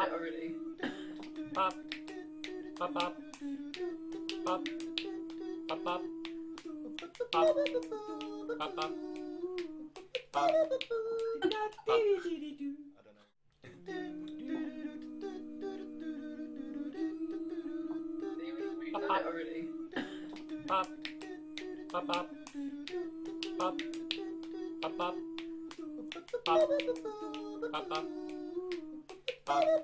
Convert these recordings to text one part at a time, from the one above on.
done it already. Pop. Pop, pop. Pop. Pop, pop. Pop. Pop, pop. Pop. Pop. We've done it already. Pop. Pop, pop. Pop. Pop, pop. Pop. Pop, pop. Pop. Pop.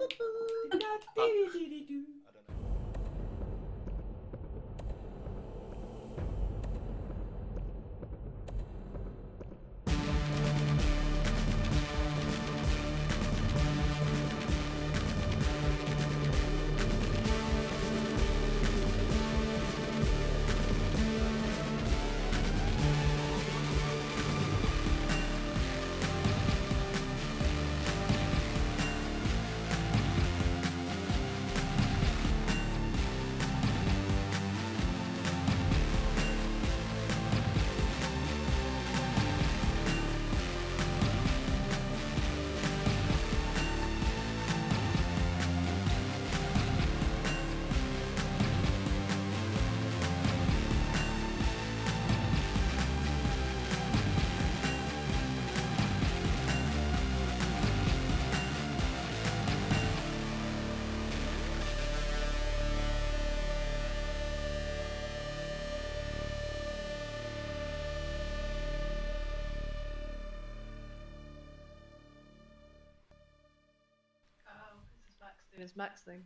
His Max thing.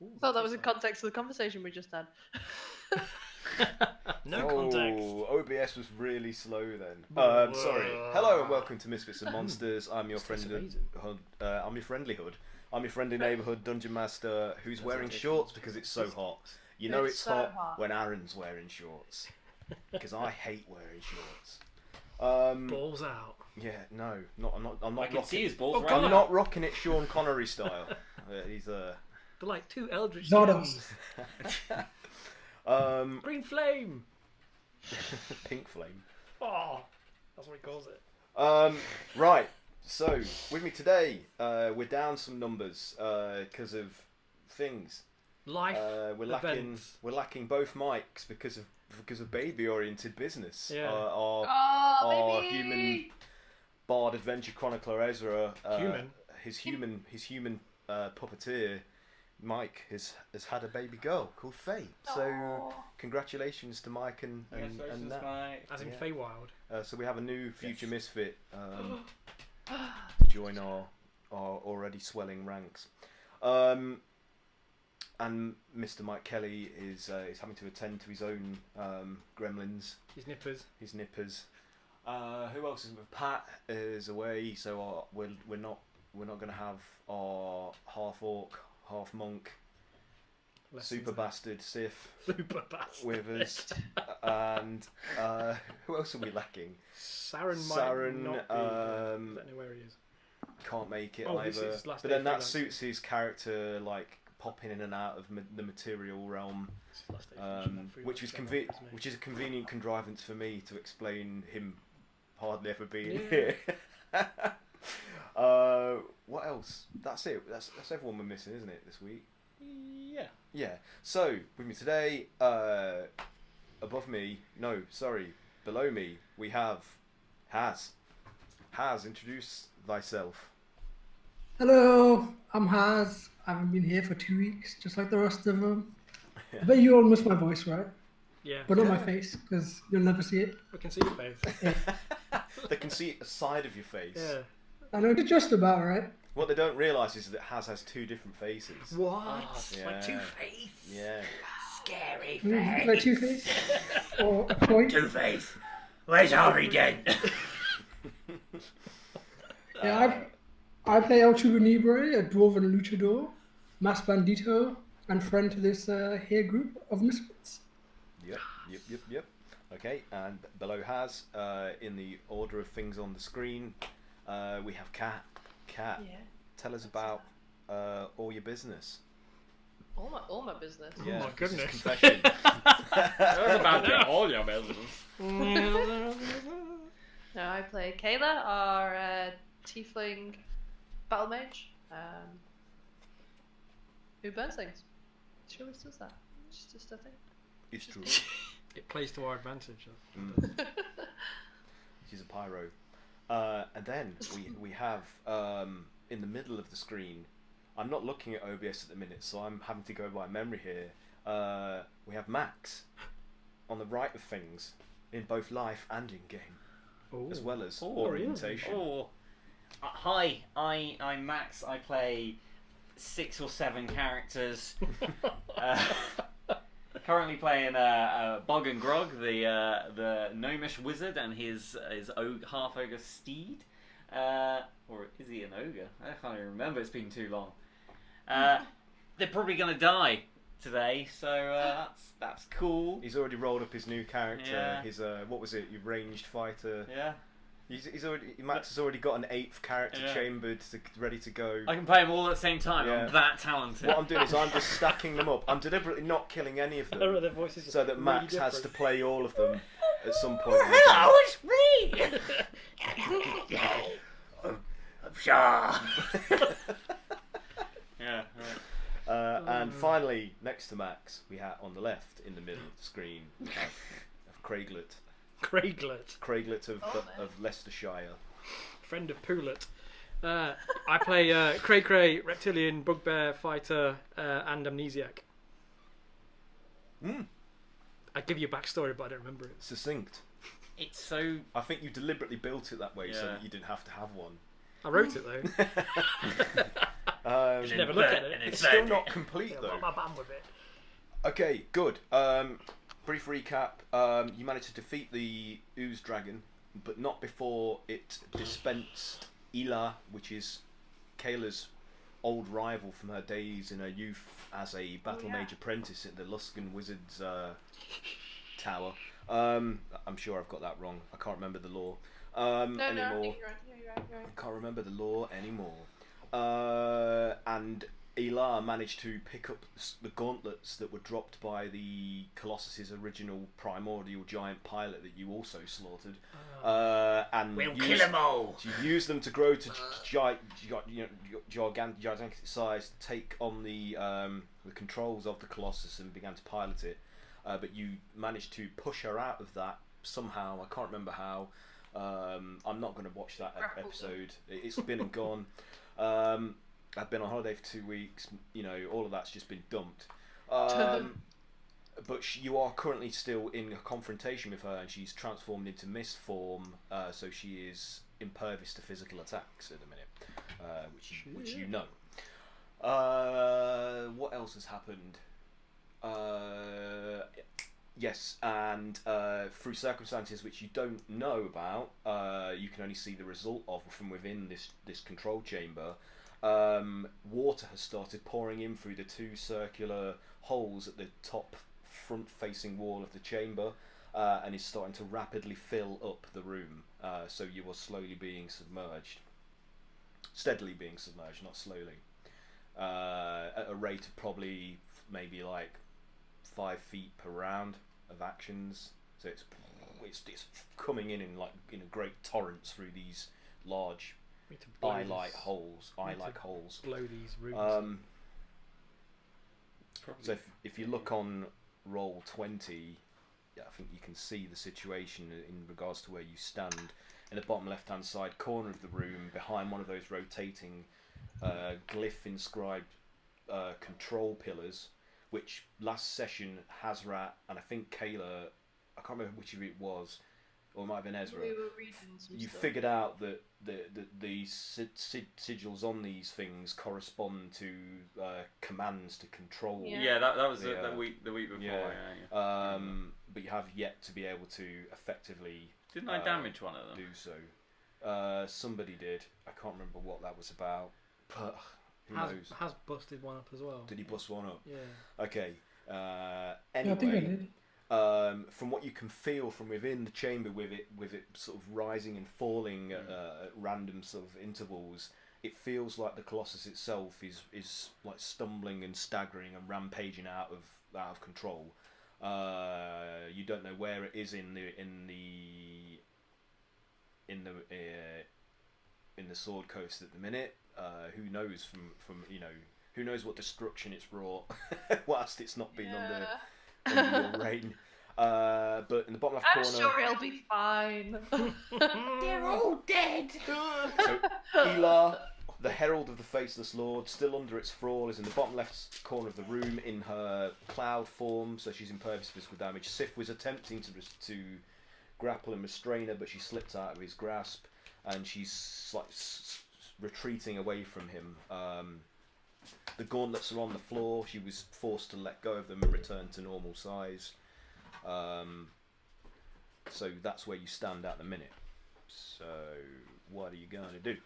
Ooh, Thought that was in context of the conversation we just had. No context. OBS was really slow then. Sorry. Hello and welcome to Misfits and Monsters. I'm your friendly hood. I'm your friendly hood. I'm your friendly neighbourhood dungeon master who's wearing shorts because it's so hot. You know it's so hot when Aaron's wearing shorts because I hate wearing shorts. Balls out. Yeah, no, I'm not. I can see his balls. Oh, right I'm now. not rocking it Sean Connery style. He's They're like two eldritch Zardos. demons. Green flame. Pink flame. Oh, that's what he calls it. Right. So with me today, we're down some numbers because of things. Life. We're lacking. events. We're lacking both mics because of baby-oriented business. Yeah. Our baby! human bard adventure chronicler Ezra. Human? His human puppeteer. Mike has had a baby girl called Faye. So Aw. congratulations to Mike and Nat. As in Yeah. Feywild. So we have a new future Yes. misfit to join our already swelling ranks. And Mr. Mike Kelly is having to attend to his own gremlins, His nippers. his nippers. Who else is with Pat is away, so we're not going to have our half orc, half monk, Lessons super in- bastard Sith Super bastard. with us. And who else are we lacking? Saren might Saren, not be. I don't know where he is. Can't make it Oh, this either. is last But day then that freelance. suits his character, like popping in and out of the material realm, This is last day finishing that free which is work, isn't it? which is a convenient contrivance for me to explain him hardly ever being Yeah. here. What else? That's it. That's everyone we're missing, isn't it, this week? Yeah. Yeah. So with me today, above me, no, sorry, below me, we have Haz. Haz, introduce thyself. Hello, I'm Haz. I haven't been here for 2 weeks, just like the rest of them. I bet you all miss my voice, right? Yeah. But not my face, because you'll never see it. We can see your face. They can see a side of your face. Yeah. I know, just about, right? What they don't realise is that Haz has two different faces. What? Yeah. Like Two-Face? Yeah. Scary Like Two-Face? Or a point? Two-Face. Where's Harry then? Yeah, I play El Chubanibre, a dwarven luchador, mass bandito, and friend to this here group of misfits. Yep. Okay, and below Haz, in the order of things on the screen, we have Kat. Kat, Yeah. tell us about all your business. All my business. Yeah, my this is goodness. confession. That's about all your business. No, I play Kayla, our tiefling battle mage. Who burns things. She always does that. It's just a thing. It's true. It plays to our advantage. She's a pyro. And then we have in the middle of the screen. I'm not looking at OBS at the minute, so I'm having to go by memory here. We have Max on the right of things in both life and in game, as well as orientation. Oh. Hi, I'm Max. I play 6 or 7 characters. Currently playing Bog and Grog, the gnomish wizard, and his half ogre steed. Or is he an ogre? I can't even remember. It's been too long. They're probably gonna die today, so that's cool. He's already rolled up his new character. Yeah. His what was it? Your ranged fighter. Yeah. Max has already got an 8th character chambered, ready to go. I can play them all at the same time. Yeah. I'm that talented. What I'm doing is I'm just stacking them up. I'm deliberately not killing any of them, Their voices so that really Max has to different. play all of them at some point. in the Hello, game. it's me. I'm Shaw. Yeah. Right. And finally, next to Max, we have on the left, in the middle of the screen, we have Craiglet. Craiglet of Leicestershire. Friend of Poulet. I play Cray, reptilian, bugbear, fighter, and amnesiac. I give you a backstory, but I don't remember it. Succinct. It's so. I think you deliberately built it that way so Yeah. that you didn't have to have one. I wrote it though. It's Never look at it. still not complete Yeah, though. what am I banned with it? Okay, good. Brief recap. You managed to defeat the Ooze dragon, but not before it dispensed Ela, which is Kayla's old rival from her days in her youth as a battle mage apprentice at the Luskan Wizards Tower. I'm sure I've got that wrong. I can't remember the lore anymore. No, I think you're right. Yeah, you're right. I can't remember the lore anymore. And Ela managed to pick up the gauntlets that were dropped by the Colossus's original primordial giant pilot that you also slaughtered. And We'll kill them all. you use them to grow to gigantic size, to take on the controls of the Colossus and began to pilot it. But you managed to push her out of that somehow. I can't remember how. I'm not going to watch that episode. It's been and gone. I've been on holiday for 2 weeks. All of that's just been dumped. But you are currently still in a confrontation with her, and she's transformed into mist form. So she is impervious to physical attacks at the minute, which you know. What else has happened? Yes, and through circumstances which you don't know about, you can only see the result of from within this control chamber. Water has started pouring in through the 2 circular holes at the top front-facing wall of the chamber, and is starting to rapidly fill up the room. So you are slowly being submerged, steadily being submerged, not slowly, at a rate of probably maybe like 5 feet per round of actions. So it's coming in a great torrents through these large eye-like holes. Blow these rooms. So if you look on roll 20, I think you can see the situation in regards to where you stand in the bottom left-hand side corner of the room, behind one of those rotating glyph inscribed control pillars, which last session Hazrat and I think Kayla, I can't remember which of it was, or it might have been Ezra. We were reading some You stuff. figured out that the sigils on these things correspond to commands to control. Yeah, that was Yeah. the week before. Yeah. Yeah. But you have yet to be able to effectively Didn't I damage one of them? do so. Somebody did. I can't remember what that was about. But who knows? Has busted one up as well. Did he bust one up? Yeah. Okay. Yeah, Anyway, I think I did. from what you can feel from within the chamber, with it sort of rising and falling at random sort of intervals, it feels like the Colossus itself is like stumbling and staggering and rampaging out of control. You don't know where it is in the Sword Coast at the minute. who knows from who knows what destruction it's wrought whilst it's not been under your reign. But in the bottom left I'm corner, sure he'll be fine. They're all dead. so Elar, the Herald of the Faceless Lord, still under its thrall, is in the bottom left corner of the room in her cloud form, so she's impervious to physical damage. Sif was attempting to grapple and restrain her, but she slipped out of his grasp, and she's like retreating away from him. The gauntlets are on the floor. She was forced to let go of them and return to normal size. So that's where you stand at the minute. So what are you going to do?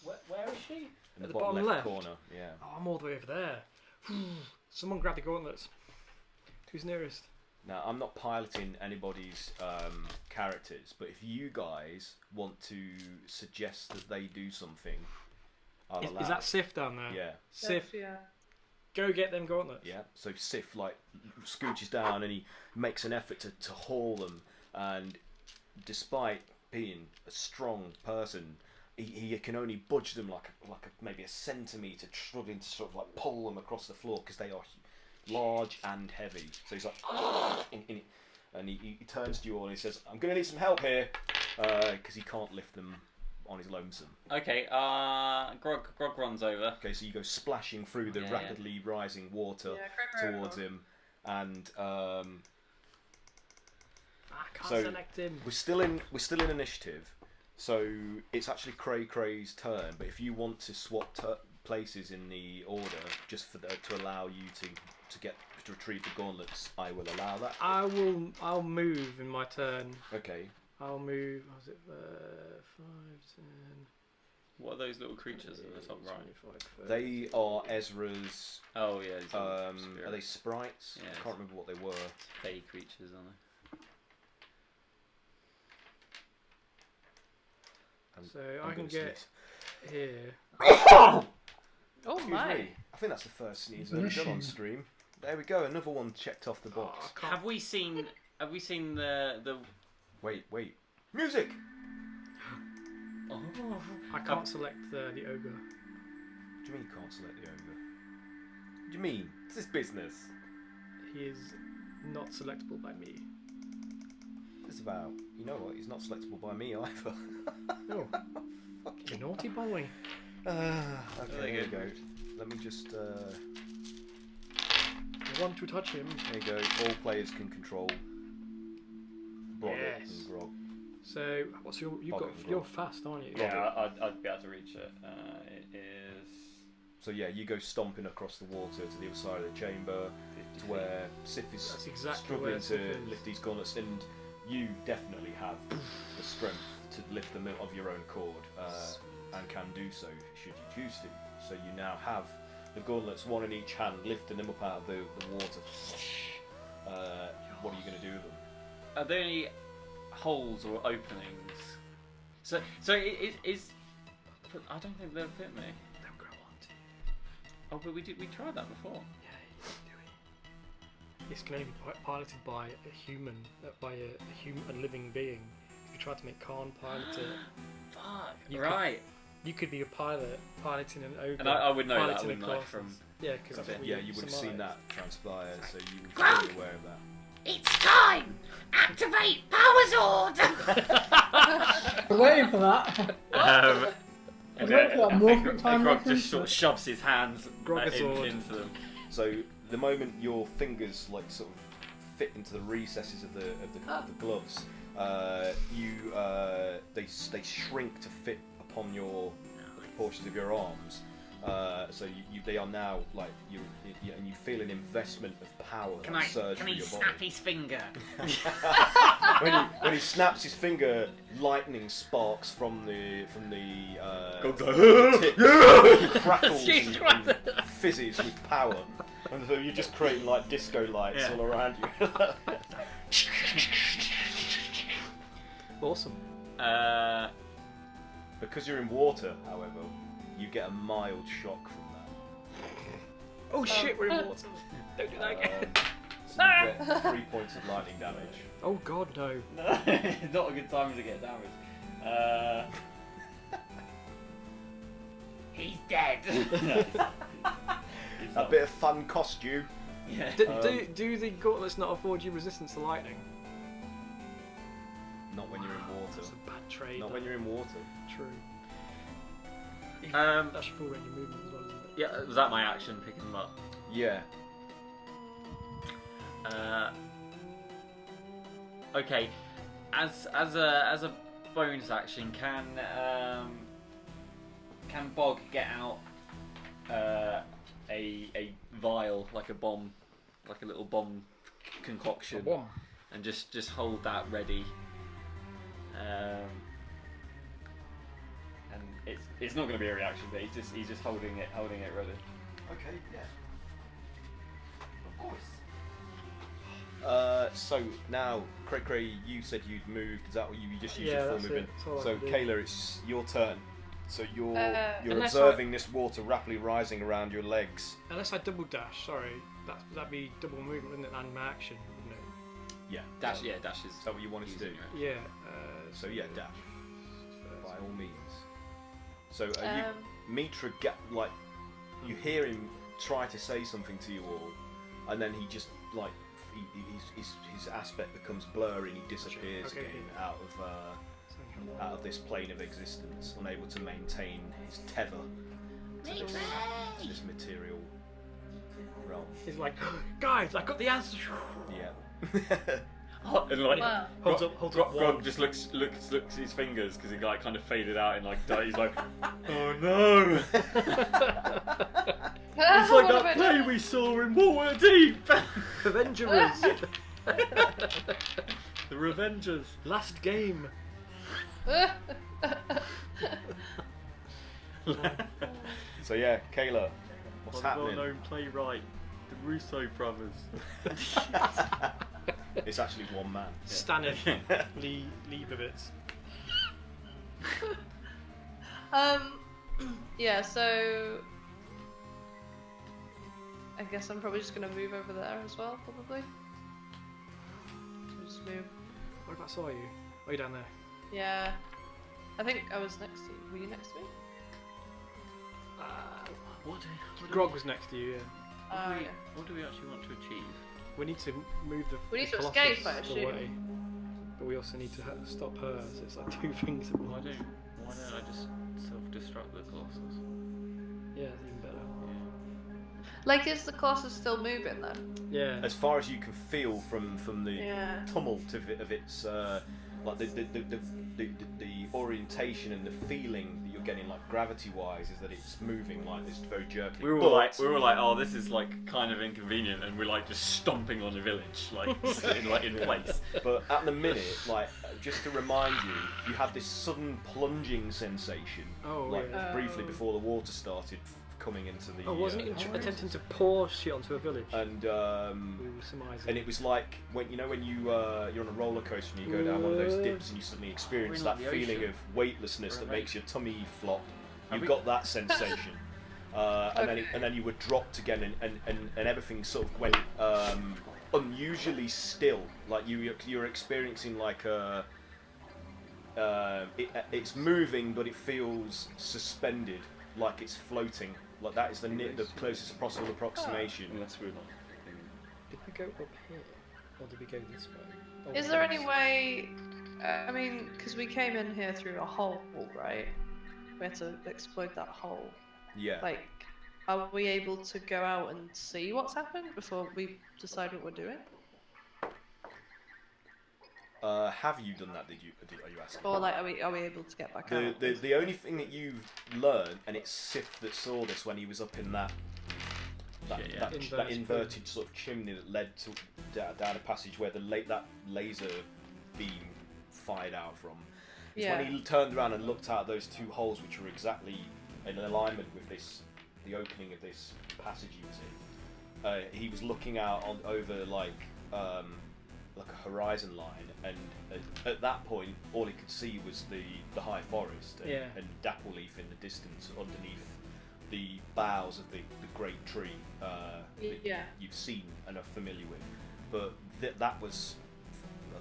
Where is she? In the the bottom bottom left left? corner, yeah. Oh, I'm all the way over there. Someone grab the gauntlets. Who's nearest? Now, I'm not piloting anybody's characters, but if you guys want to suggest that they do something, I'll allow Is that it. Sif down there? Yeah. Sif, Yeah. go get them gauntlets. Yeah, so Sif like scooches down and he makes an effort to haul them, and despite being a strong person, he can only budge them like maybe a centimetre, struggling to sort of like pull them across the floor because they are large and heavy. So he's like, and he turns to you all and he says, "I'm going to need some help here," because he can't lift them on his lonesome. Okay, Grog runs over. Okay, so you go splashing through the rapidly rising water towards him, and I can't So- select him. we're still in initiative. So it's actually Cray Cray's turn, but if you want to swap places in the order just to allow you to retrieve the gauntlets, I will allow that. I'll move in my turn. Okay. I'll move. Was it 5, 10? What are those little creatures in the top right? 25, 30. They are Ezra's. Oh yeah, these Are spirits. they sprites? Yeah, I can't remember what they were. Fey creatures, aren't they? So I'm I can gonna get sneeze. here. Oh Excuse my. me. I think that's the first sneeze I've ever done on stream. There we go. Another one checked off the box. Oh, I can't. Have we seen the? Wait. Music. Oh. I can't select the ogre. What do you mean you can't select the ogre? What do you mean? It's this business. He is not selectable by me. It's about. You know what? He's not selectable by me either. Oh, you naughty boy. Okay, here we go. Let me just. You want to touch him? There you go. All players can control. Broderick Yes. and Grog. So what's your? You're fast, aren't you? Yeah, I'd be able to reach it. It is. So yeah, you go stomping across the water to the other side of the chamber, to where Sif is That's exactly struggling where to Sif is. lift these gauntlets, and you definitely have the strength to lift them of your own accord, and can do so should you choose to. So you now have the gauntlets, one in each hand, lifting them up out of the water. What are you going to do with them? Are there any holes or openings? So it is. But I don't think they'll fit me. They'll grow onto you. Oh, but we tried that before. Yeah, you can do it. This can only be piloted by a human, a living being. If you try to make Khan pilot it, Fuck. You Right. you could be a pilot piloting an ogre. And I would know that, piloting a wouldn't I, colossus. from- Yeah, because Yeah, you would have seen that transpire, so you would Grog! be aware of that. It's time! Activate Power Sword! I'm waiting for that. And waiting for that morphing time Grog reference. just sort of shoves his hands Grogazord. into them. So the moment your fingers like sort of fit into the recesses of the gloves, they shrink to fit upon your portions of your arms. So they are now like and you feel an investment of power Can surge can through he your snap body. his finger? When he snaps his finger, lightning sparks from the tip. He crackles and fizzes with power, and so you're just creating like disco lights all around you. Awesome. Because you're in water, however, you get a mild shock from that. Oh shit, we're in water. Don't do that again. So you get 3 points of lightning damage. Oh god, no. No, not a good time to get damage. He's dead. A bit of fun costume. Yeah. Do the gauntlets not afford you resistance to lightning? Not when you're in water. That's a bad trade. Not when you're in water. True. That's your full range of movement as well, isn't it? Yeah, was that my action picking them up? Yeah. Okay. As a bonus action, can Bog get out a vial, like a bomb, like a little bomb concoction, A bomb. and just hold that ready? And it's not going to be a reaction, but he's just holding it ready. Okay, yeah. Of course. So now, Cray, you said you'd moved. Is that what you just used your full that's it. movement? That's all I So, can do. Kayla, it's your turn. So you're Unless observing this water rapidly rising around your legs. Unless I double dash, sorry, that'd be double movement, wouldn't it? And my action, wouldn't it? Yeah. Dash, yeah, dash is. Is that what you wanted to do? Yeah. So yeah, dash. By all means. So Mitra you hear him try to say something to you all, and then he just his aspect becomes blurry and he disappears Okay, again out of this plane of existence, unable to maintain his tether to this material realm. He's like, guys, I got the answer. Yeah. And like, Wow. Holds up Grog one. just looks at his fingers because he kind of faded out and he's like, oh no! It's like that play we saw in Waterdeep. Avengers. The Revengers. Last game. So yeah, Kayla, what's happening? Well-known playwright, the Russo brothers. It's actually one man. Stanif Leibovitz. Yeah, so I guess I'm probably just gonna move over there as well, probably. Just move. What about saw you? Oh, you down there? Yeah. I think I was next to you. Were you next to me? Grog was next to you, yeah. Yeah. What do we actually want to achieve? We need to move the We need the to escape, colossus I assume. away. But we also need to stop her, so it's like two things at Why once. don't I just self-destruct the Colossus? Yeah, it's even better. Like, is the Colossus still moving though? Yeah. As far as you can feel from the Yeah. tumult of its like the orientation and the feeling that you're getting, like gravity-wise, is that it's moving like this very jerkily. We were like, oh, this is like kind of inconvenient, and we're like just stomping on the village, like in place. But at the minute, like, just to remind you, you had this sudden plunging sensation, Oh, like yeah. briefly before the water started coming into the. Oh, wasn't it attempting to pour shit onto a village? And We were surmising. and it was like when you're on a roller coaster and you go down one of those dips and you suddenly experience We're that in the feeling ocean. of weightlessness that We're makes your tummy flop. Have You we- got that sensation, and then you were dropped again, and everything sort of went unusually still. Like you're experiencing like it's moving, but it feels suspended, like it's floating. Like that is the closest possible approximation. Unless we're not. Did we go up here? Or did we go this way? Oh, Is there any way? I mean, because we came in here through a hole, right? We had to exploit that hole. Yeah. Like, are we able to go out and see what's happened before we decide what we're doing? Have you done that? Are you asking? Or like, are we able to get back out? The only thing that you've learned, and it's Sif that saw this when he was up in that inverted sort of chimney that led to down a passage where that laser beam fired out from. Is when he turned around and looked out those two holes, which were exactly in alignment with the opening of this passage he was in. He was looking out over like a horizon line, and at that point, all he could see was the high forest and Dappleleaf in the distance underneath the boughs of the great tree that you've seen and are familiar with. But that was a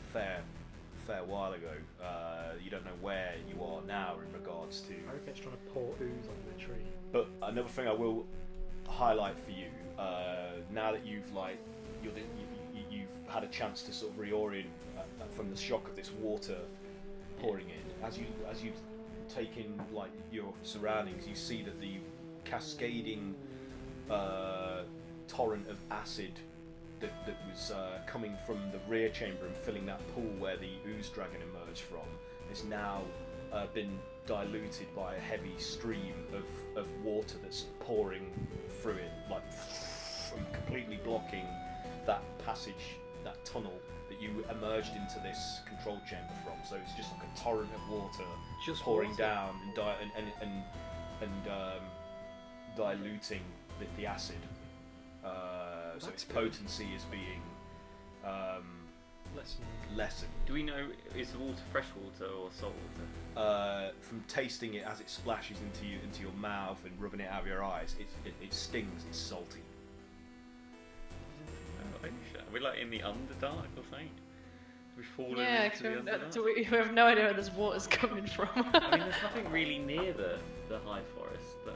fair while ago. You don't know where you are now in regards to. I reckon it's trying to pour ooze onto the tree. But another thing I will highlight for you, now that you've you've had a chance to sort of reorient from the shock of this water pouring in, as you take in like your surroundings, you see that the cascading torrent of acid that was coming from the rear chamber and filling that pool where the ooze dragon emerged from has now been diluted by a heavy stream of water that's pouring through it, like and completely blocking that passage, that tunnel that you emerged into this control chamber from. So it's just like a torrent of water Just pouring water. down and diluting the acid. So its potency is being lessened. Do we know, is the water fresh water or salt water? From tasting it as it splashes into your mouth and rubbing it out of your eyes, it stings. It's salty. Oh, shit. Are we like in the Underdark or something? Do we fall Yeah, into the Underdark? we have no idea where this water's coming from. I mean, there's nothing really near the high forest that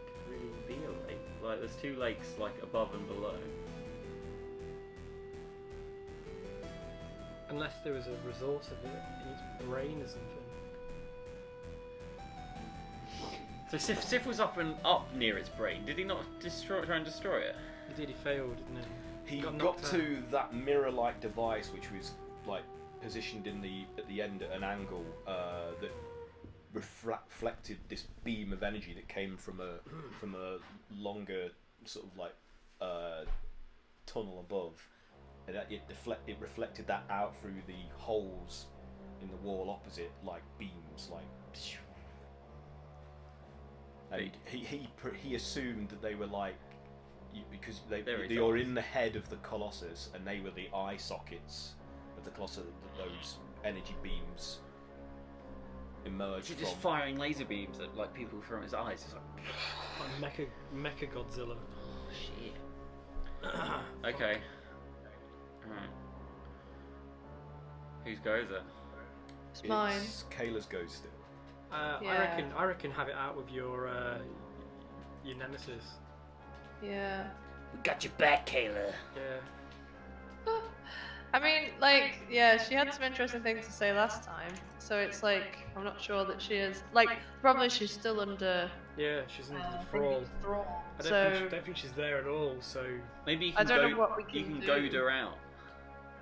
could really be a lake. Like, there's two lakes like above and below. Unless there was a resource of it in its brain or something. So Sif was up near its brain. Did he not try and destroy it? He did, he failed, didn't he? He Got got knocked to that mirror-like device, which was like positioned at the end at an angle that reflected this beam of energy that came from a longer sort of like tunnel above, and it reflected that out through the holes in the wall opposite, like beams, like. And he assumed that they were like. Because you're in the head of the colossus, and they were the eye sockets of the colossus that those energy beams emerged Is he from. just firing laser beams at like people from his eyes? It's like, Mecha Godzilla. oh shit. Okay. Alright. Whose go is it? It's mine. It's Kayla's go still. Yeah. I reckon have it out with your nemesis. Yeah. We got your back, Kayla. Yeah. I mean, like, yeah, she had some interesting things to say last time, so it's like, I'm not sure that she is, like, probably she's still under Yeah, she's under the thrall. thrall. I So, don't think she's there at all, so... Maybe you I can don't know what we you can can do. goad her out.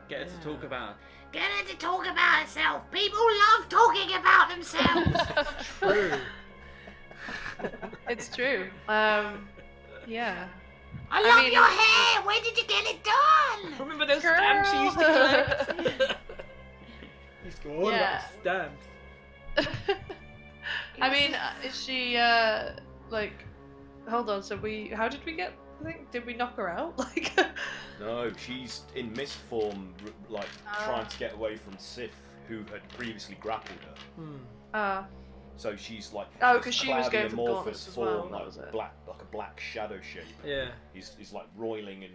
Get her to talk about. Get her to talk about herself. People love talking about themselves. True. it's true. Yeah. I love mean, your hair. Where did you get it done? Remember those Girl. stamps you used to collect? Used to go all Yeah. about stamps. I mean, is she, like, hold on, so how did we get, did we knock her out? Like, No, she's in mist form, trying to get away from Sif, who had previously grappled her. So she's like, Oh, this 'cause she was cloudy going for amorphous gauntlets as well, form, that like was it. like a black shadow shape. Yeah. He's like roiling and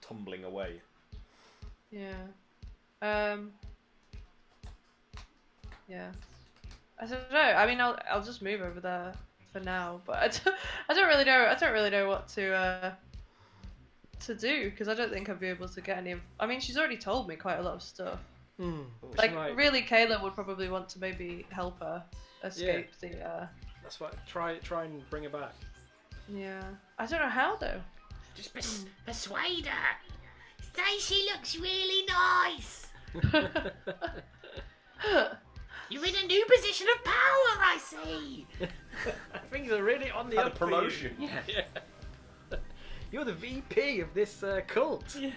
tumbling away. yeah. Yeah. I don't know. I mean, I'll just move over there for now, but I don't really know. I don't really know what to do, because I don't think I'd be able to get any of. I mean, she's already told me quite a lot of stuff. Like, really, Kayla would probably want to maybe help her escape the. That's why. Try and bring her back. Yeah. I don't know how though. Just persuade her. Say she looks really nice. You're in a new position of power, I see. Things are really on the Had a up for you. promotion. Yeah. You're the VP of this cult. Yeah.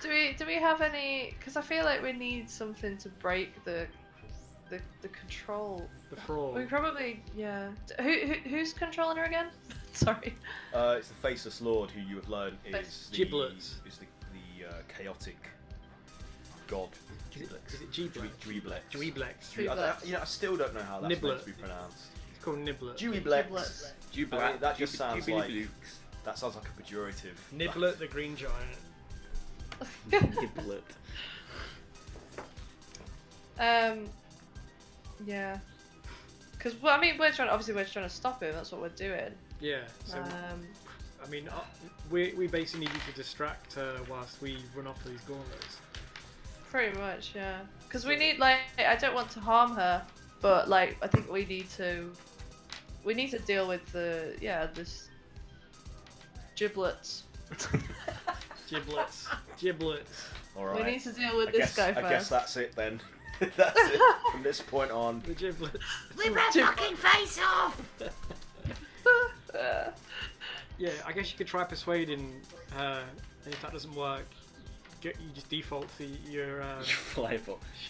Do we have any? Because I feel like we need something to break the control. The fraud. We probably who's controlling her again? Sorry. It's the Faceless Lord, who you have learned is the Giblets. chaotic god. Is it G-Blex? Dweeblex. Dweeblex. I still don't know how that's Niblet. meant to be pronounced. It's called Niblet. Dweeblex. I mean, that just sounds like Jubilux. that sounds like a pejorative. Niblet, the green giant. Giblet. Yeah. Because well, I mean, we're trying to stop him. That's what we're doing. Yeah. So I mean, we basically need you to distract her whilst we run off these gauntlets. Pretty much, yeah. Because we need like I don't want to harm her, but like I think we need to deal with this giblets. Giblets. All right. We need to deal with this guy first. I guess that's it then. That's it from this point on. The giblets. Rip her fucking face off! Yeah, I guess you could try persuading her, and if that doesn't work, you just default to your Fire.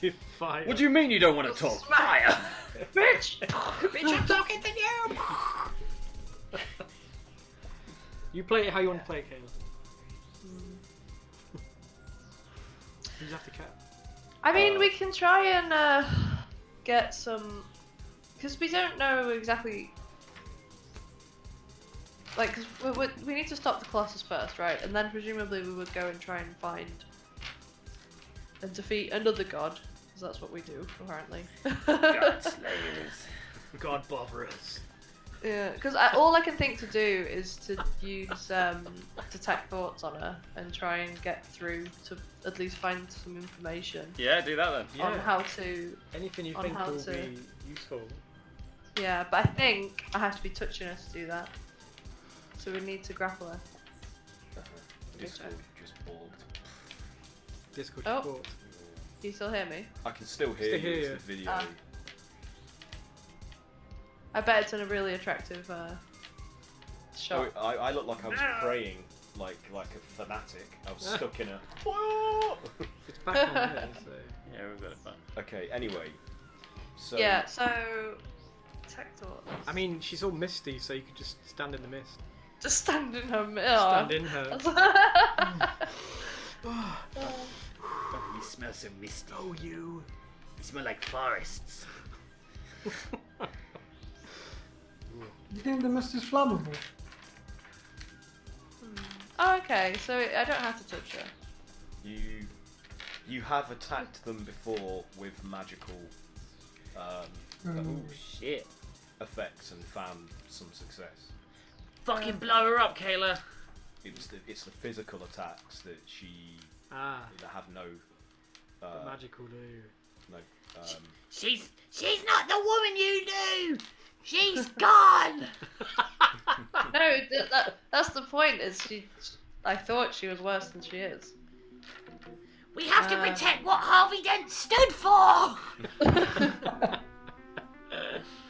your fire. What do you mean you don't want to talk? Fire! Bitch! Bitch, I'm talking to you! You play it how you want to play it, Kayla. You just have to cap. I mean, we can try and get some, because we don't know exactly. Like, 'cause we need to stop the colossus first, right? And then presumably we would go and try and find and defeat another god, because that's what we do apparently. God slayers. God bother us. Yeah, because all I can think to do is to use detect thoughts on her and try and get through to at least find some information Yeah, do that then. on how to. Anything you on think how will to- be useful. Yeah, but I think I have to be touching her to do that. So we need to grapple her. Discord just bogged. Discord Oh. support. Can you still hear me? I can still hear Still you. hear It's you. the video. I bet it's in a really attractive shot. Oh, I look like I was praying like a fanatic. I was stuck in a. It's back on there, so. Yeah, we've got it back. Okay. Anyway. So. Yeah, so detect thoughts. I mean, she's all misty, so you could just stand in the mist. Just stand in her Stand in her. You smell so misty. Oh, you. You smell like forests. You think the mist is flammable? Oh, okay, so I don't have to touch her. You have attacked them before with magical Shit. effects and found some success. Fucking blow her up, Kayla. It's the physical attacks that that have no Magical, do you? no She's not the woman you knew! She's gone! No, that's the point. Is I thought she was worse than she is. We have to protect what Harvey Dent stood for!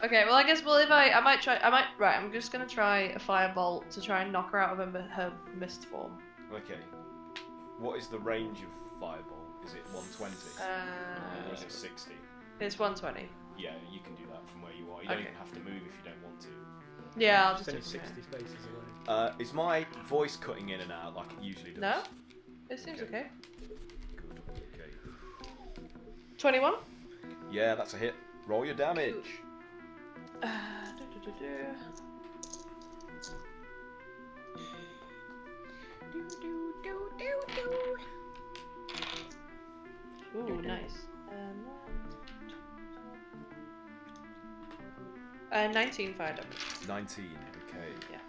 Okay, well I guess if I'm just gonna try a firebolt to try and knock her out of her mist form. Okay. What is the range of fireball? Is it 120? Or is it 60? It's 120. Yeah, you can do that from where you are. You don't Okay. even have to move if you don't want to. Yeah, I'll It's just only do it from 60 here. spaces away. Is my voice cutting in and out like it usually does? No, it seems okay. Good. Okay. 21. Yeah, that's a hit. Roll your damage. 19 fire damage. 19. Okay. Yeah.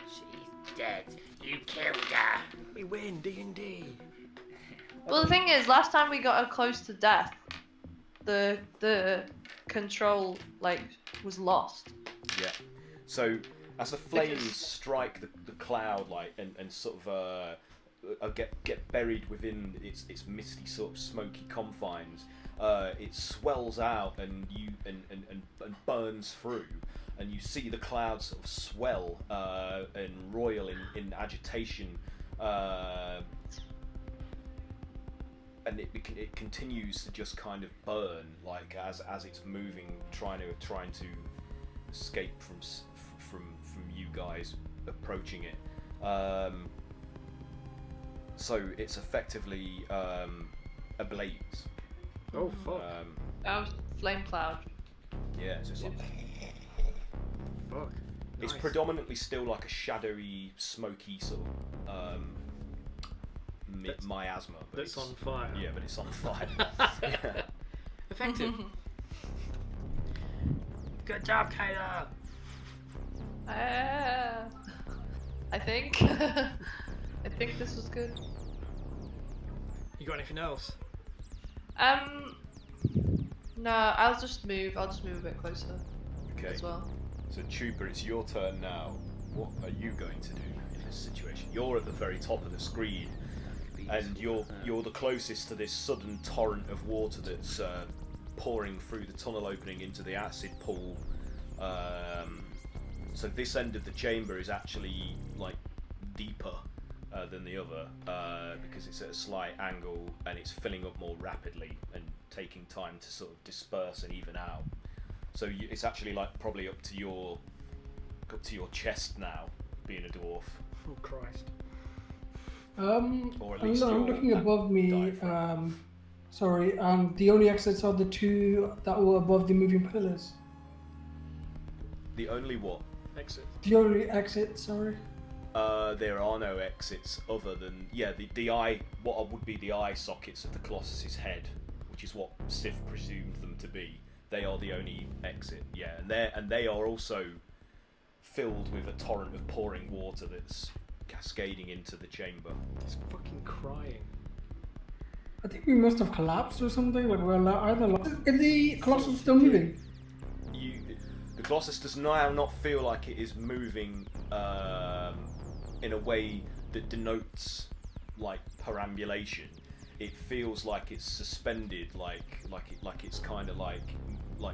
She's dead. You killed her. We win, D&D. Well, the thing is, last time we got her close to death, the control was lost. Yeah. So as the flames strike the cloud, and sort of get buried within its misty sort of smoky confines, it swells out and burns through, and you see the clouds sort of swell and roil in agitation, and it continues to just kind of burn as it's moving, trying to escape from you guys approaching it. So it's effectively ablaze. Oh, fuck. Oh, flame cloud. Yeah, so it's like Fuck. it's Nice. predominantly still like a shadowy, smoky sort of miasma. But That's on fire. Yeah, but it's on fire. Yeah. Effective. Good job, Kayla. I think. I think this was good. You got anything else? No, I'll just move a bit closer Okay. as well. So Trooper, it's your turn now. What are you going to do in this situation? You're at the very top of the screen, and you're the closest to this sudden torrent of water that's pouring through the tunnel opening into the acid pool. So this end of the chamber is actually like deeper than the other because it's at a slight angle and it's filling up more rapidly and taking time to sort of disperse and even out. So it's actually like probably up to your chest now, being a dwarf. Oh Christ. Or at least I'm your looking above me. diaphragm. Sorry. The only exits are the two that were above the moving pillars. The only what? Exit. The only exit. Sorry. There are no exits other than the eye. What would be the eye sockets of the Colossus's head, which is what Sif presumed them to be. They are the only exit. Yeah, and they are also filled with a torrent of pouring water that's cascading into the chamber. He's fucking crying. I think we must have collapsed or something. Like we're either. Is the Colossus still moving? The Colossus does now not feel like it is moving in a way that denotes like perambulation. It feels like it's suspended, like it's kind of like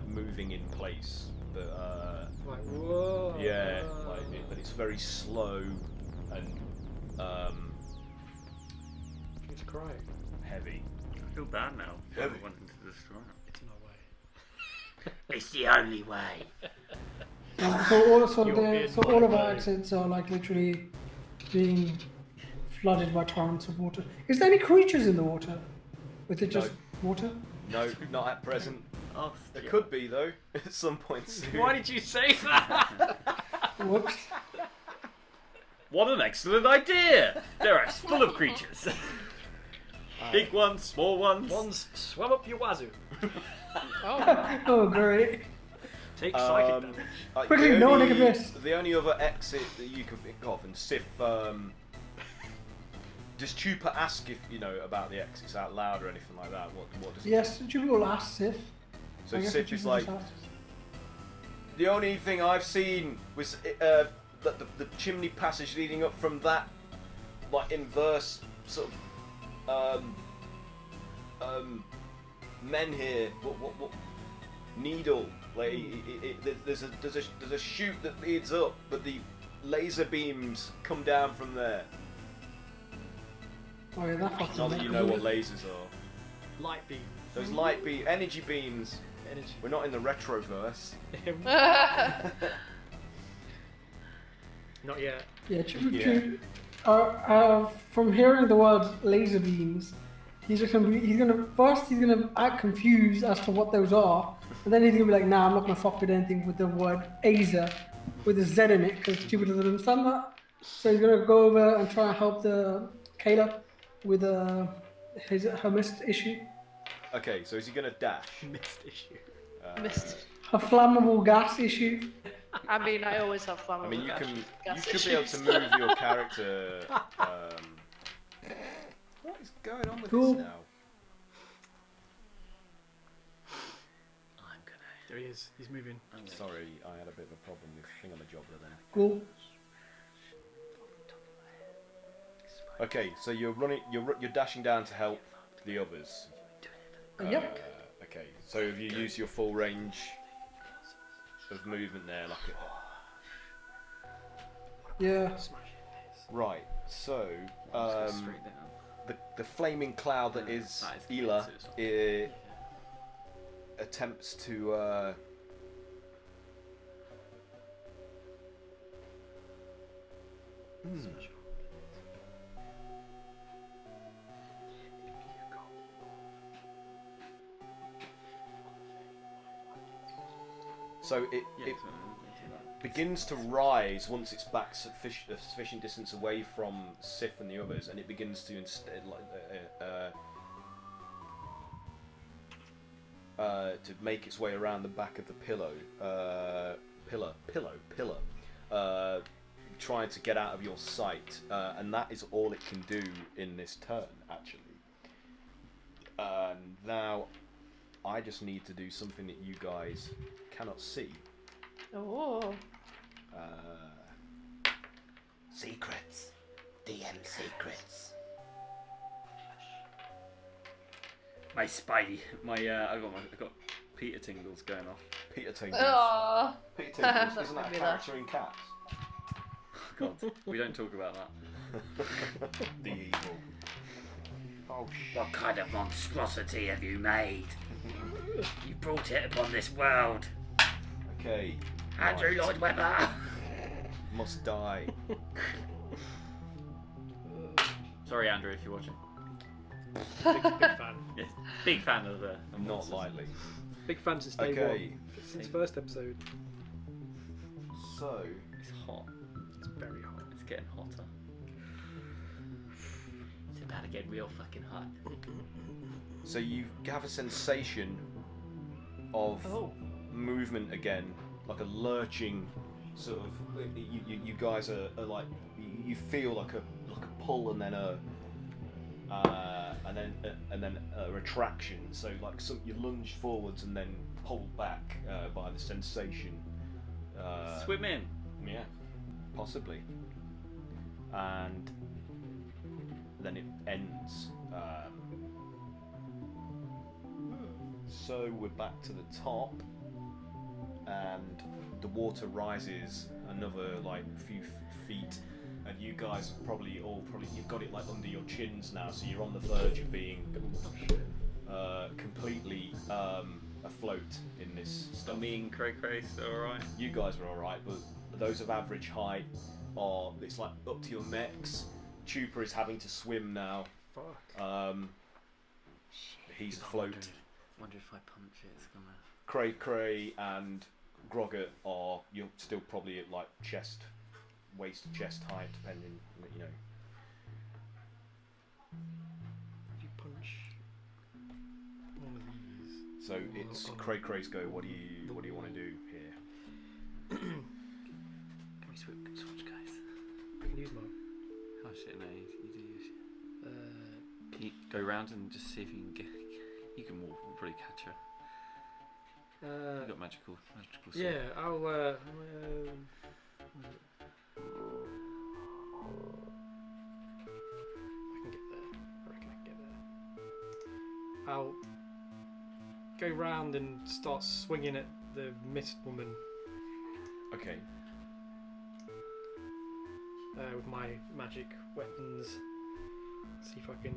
moving in place. But Like whoa. yeah, but it's very slow and He's crying. heavy. I feel bad now. Yeah. I wanted to destroy it. It's no way. It's the only way. So all of our exits are like literally being flooded by torrents of water. Is there any creatures in the water? Or is it just water? No, not at present. Oh, There could be though at some point soon. Why did you say that? Whoops. What an excellent idea! They're full of creatures. Big ones, small ones. Ones swam up your wazoo. Oh, great. Take psychic damage. Quickly, the no one only- take a piss. The only other exit that you can think of, and Sif, does Chupa ask if you know about the exits out loud or anything like that? What does? Yes, you will ask Sif. So I guess Sif you is can like, just ask. the only thing I've seen was the chimney passage leading up from that, like inverse sort of men here. What needle? Like there's a chute that leads up, but the laser beams come down from there. Oh yeah, that fucking. Not that you know what lasers are. Light beam. Those light beam energy beams. Energy. We're not in the retroverse. Not yet. Yeah, Yeah. from hearing the word laser beams, he's gonna act confused as to what those are, and then he's gonna be like, nah, I'm not gonna fuck with anything with the word Azer with a Z in it because stupid doesn't understand that. So he's gonna go over and try and help the Kayla with her mist issue, Okay, so is he gonna dash? Missed issue. Missed. her flammable gas issue. I mean, I always have flammable I mean, you gas should be able to issues. move your character. What is going on with Cool. this now? I'm gonna. There he is. He's moving. Sorry, I had a bit of a problem with thingamajobber then. Cool. Okay, so you're dashing down to help the others. Yep. Okay, so have you used your full range of movement there? Yeah. Right, so Let's go straight down. the flaming cloud that is That is Ela good. attempts to So Yeah, it so into that. begins to rise once it's back a sufficient distance away from Sif and the others, and it begins to instead to make its way around the back of the pillar, trying to get out of your sight, and that is all it can do in this turn, actually. Now, I just need to do something that you guys cannot see. Oh. Secrets. DM secrets. My Spidey, I got Peter Tingles going off. Peter Tingles. Oh. Peter Tingles, isn't that a Maybe character in Cats? God, we don't talk about that. The evil. Oh shit. What kind of monstrosity have you made? You brought it upon this world. Okay. Andrew right. Lloyd Webber. Must die. Sorry, Andrew, if you're watching. Big fan. Yes, big fan of the. Not likely. Big fan since day one. Since first episode. So. It's hot. It's very hot. It's getting hotter. It's about to get real fucking hot. So you have a sensation of movement again, like a lurching sort of. You guys are like you feel like a pull and then a retraction. So like you lunge forwards and then pull back by the sensation. Swim in. Yeah, possibly. And then it ends. So we're back to the top, and the water rises another like few feet, and you guys have probably you've got it like under your chins now, so you're on the verge of being completely afloat in this stuff. Me and Cray still alright. You guys are alright, but those of average height it's like up to your necks. Chupa is having to swim now. Fuck. He's afloat. Wonder if I punch it, it's gonna. Cray and Grogger you're still probably at like waist to chest height, depending, you know. If you punch one of these. So it's Cray's go. What do you want to do here? Can we switch, guys? I can use mine. Oh shit, no, you do use Can you go round and just see if you can get. You can walk, we'll probably catch her. You got magical sword. Yeah, I'll. I can get there. I reckon I can get there. I'll go round and start swinging at the mist woman. Okay. With my magic weapons. See if I can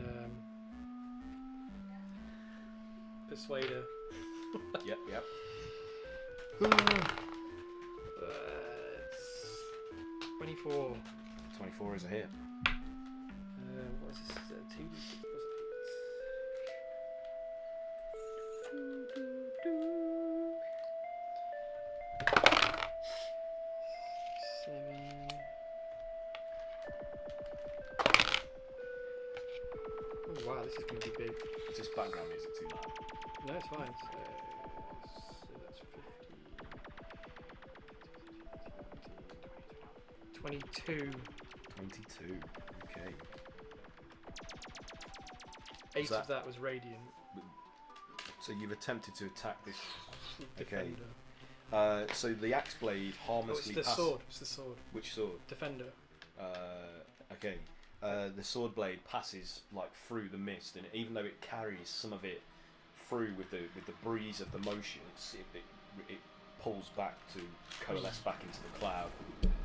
persuade her. Yep. It's 24. 24 is a hit. What's this? 2d6. Oh wow, this is going to be big. Is this background music too loud? No, it's fine. So that's 50. 22. 22. Okay. 8 of that was radiant. So you've attempted to attack this. Okay. Defender. So the axe blade harmlessly it's the sword. It's the sword. Which sword? Defender. Okay. The sword blade passes like through the mist, and even though it carries some of it through with the breeze of the motion, it pulls back to coalesce back into the cloud,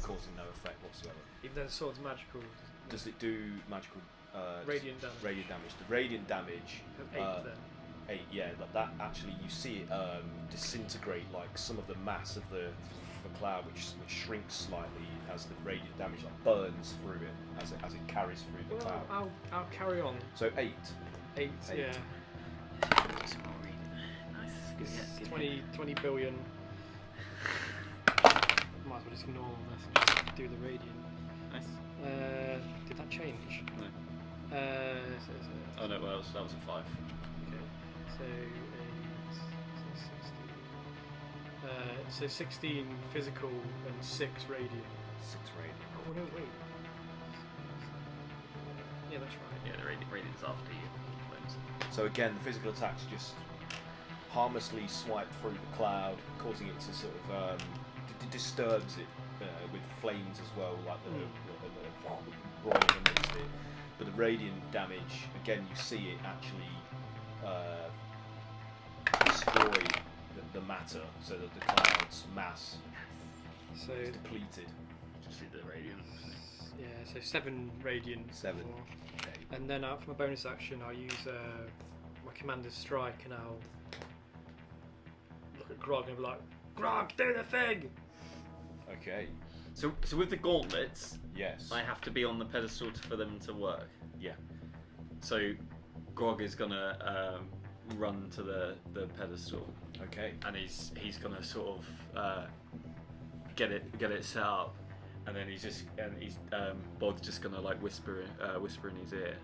causing no effect whatsoever. Even though the sword's magical. Does it do magical? Radiant damage. Radiant damage. The radiant damage. 8 then. 8. Yeah, that actually you see it disintegrate like some of the mass of the cloud, which shrinks slightly as the radiant damage like burns through it as it carries through the cloud. I'll carry on. So 8. 8. Yeah. Nice. It's 20 billion might as well just ignore all this and just do the radiant. Nice. Did that change? No. So, Oh no, well, that was a 5. okay. So 8, so 16 physical and 6 radiant. 6 radiant. Oh no, wait. Yeah, that's right. Yeah, the radiant's after you. So again, the physical attacks just harmlessly swipe through the cloud, causing it to sort of disturbs it with flames as well, like the broiling amongst it. But the radiant damage, again, you see it actually destroy the matter, so that the cloud's mass So is depleted. Just see the radiant. yeah, so 7 radiant. 7. Or- Okay. And then for my bonus action, I'll use my commander's strike, and I'll look at Grog and be like, Grog, do the thing! Okay. So with the gauntlets, Yes. I have to be on the pedestal for them to work. Yeah. So Grog is gonna run to the pedestal, Okay. and he's gonna sort of get it set up, and then Bog's just gonna like whisper in his ear.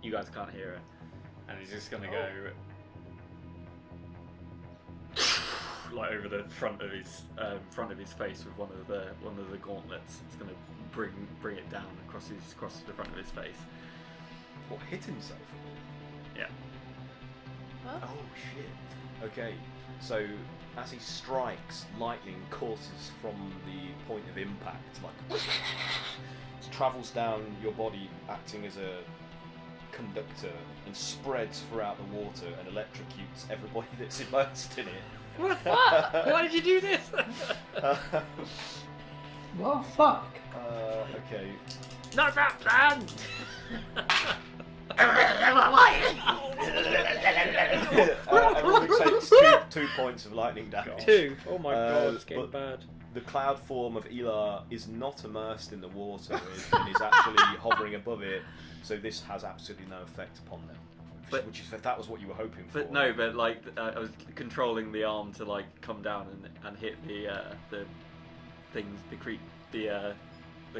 You guys can't hear it, and he's just gonna go like over the front of his face with one of the gauntlets. It's gonna bring it down across the front of his face. What, hit himself? Yeah. Huh? Oh shit. Okay, so as he strikes, lightning courses from the point of impact, like it travels down your body, acting as a conductor, and spreads throughout the water and electrocutes everybody that's immersed in it. What? Why did you do this? Well, fuck. Okay. Not that plan! Everyone takes 2 points of lightning damage. 2. Oh my god, it's getting but bad. The cloud form of Elar is not immersed in the water and is actually hovering above it, so this has absolutely no effect upon them. Which is, if that was what you were hoping for. But no, but like I was controlling the arm to like come down and hit the things, the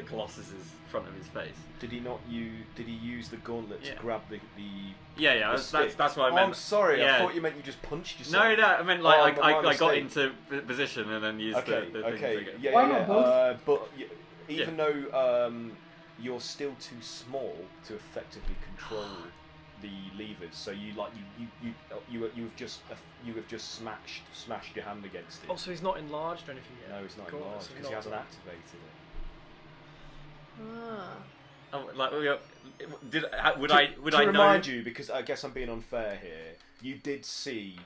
colossus's front of his face. Did he not Did he use the gauntlet to grab the Yeah, stick? that's what I meant. I'm sorry, Yeah. I thought you meant you just punched yourself. No, I meant like my I got mistake. into position and then used the things again. Yeah, Why yeah. not both? But even though you're still too small to effectively control the levers, so you have just smashed your hand against it. Also, he's not enlarged or anything yet. No, it's not Cool, enlarged so because he hasn't activated it. Ah. Like, would to I remind know? you, because I guess I'm being unfair here, you did see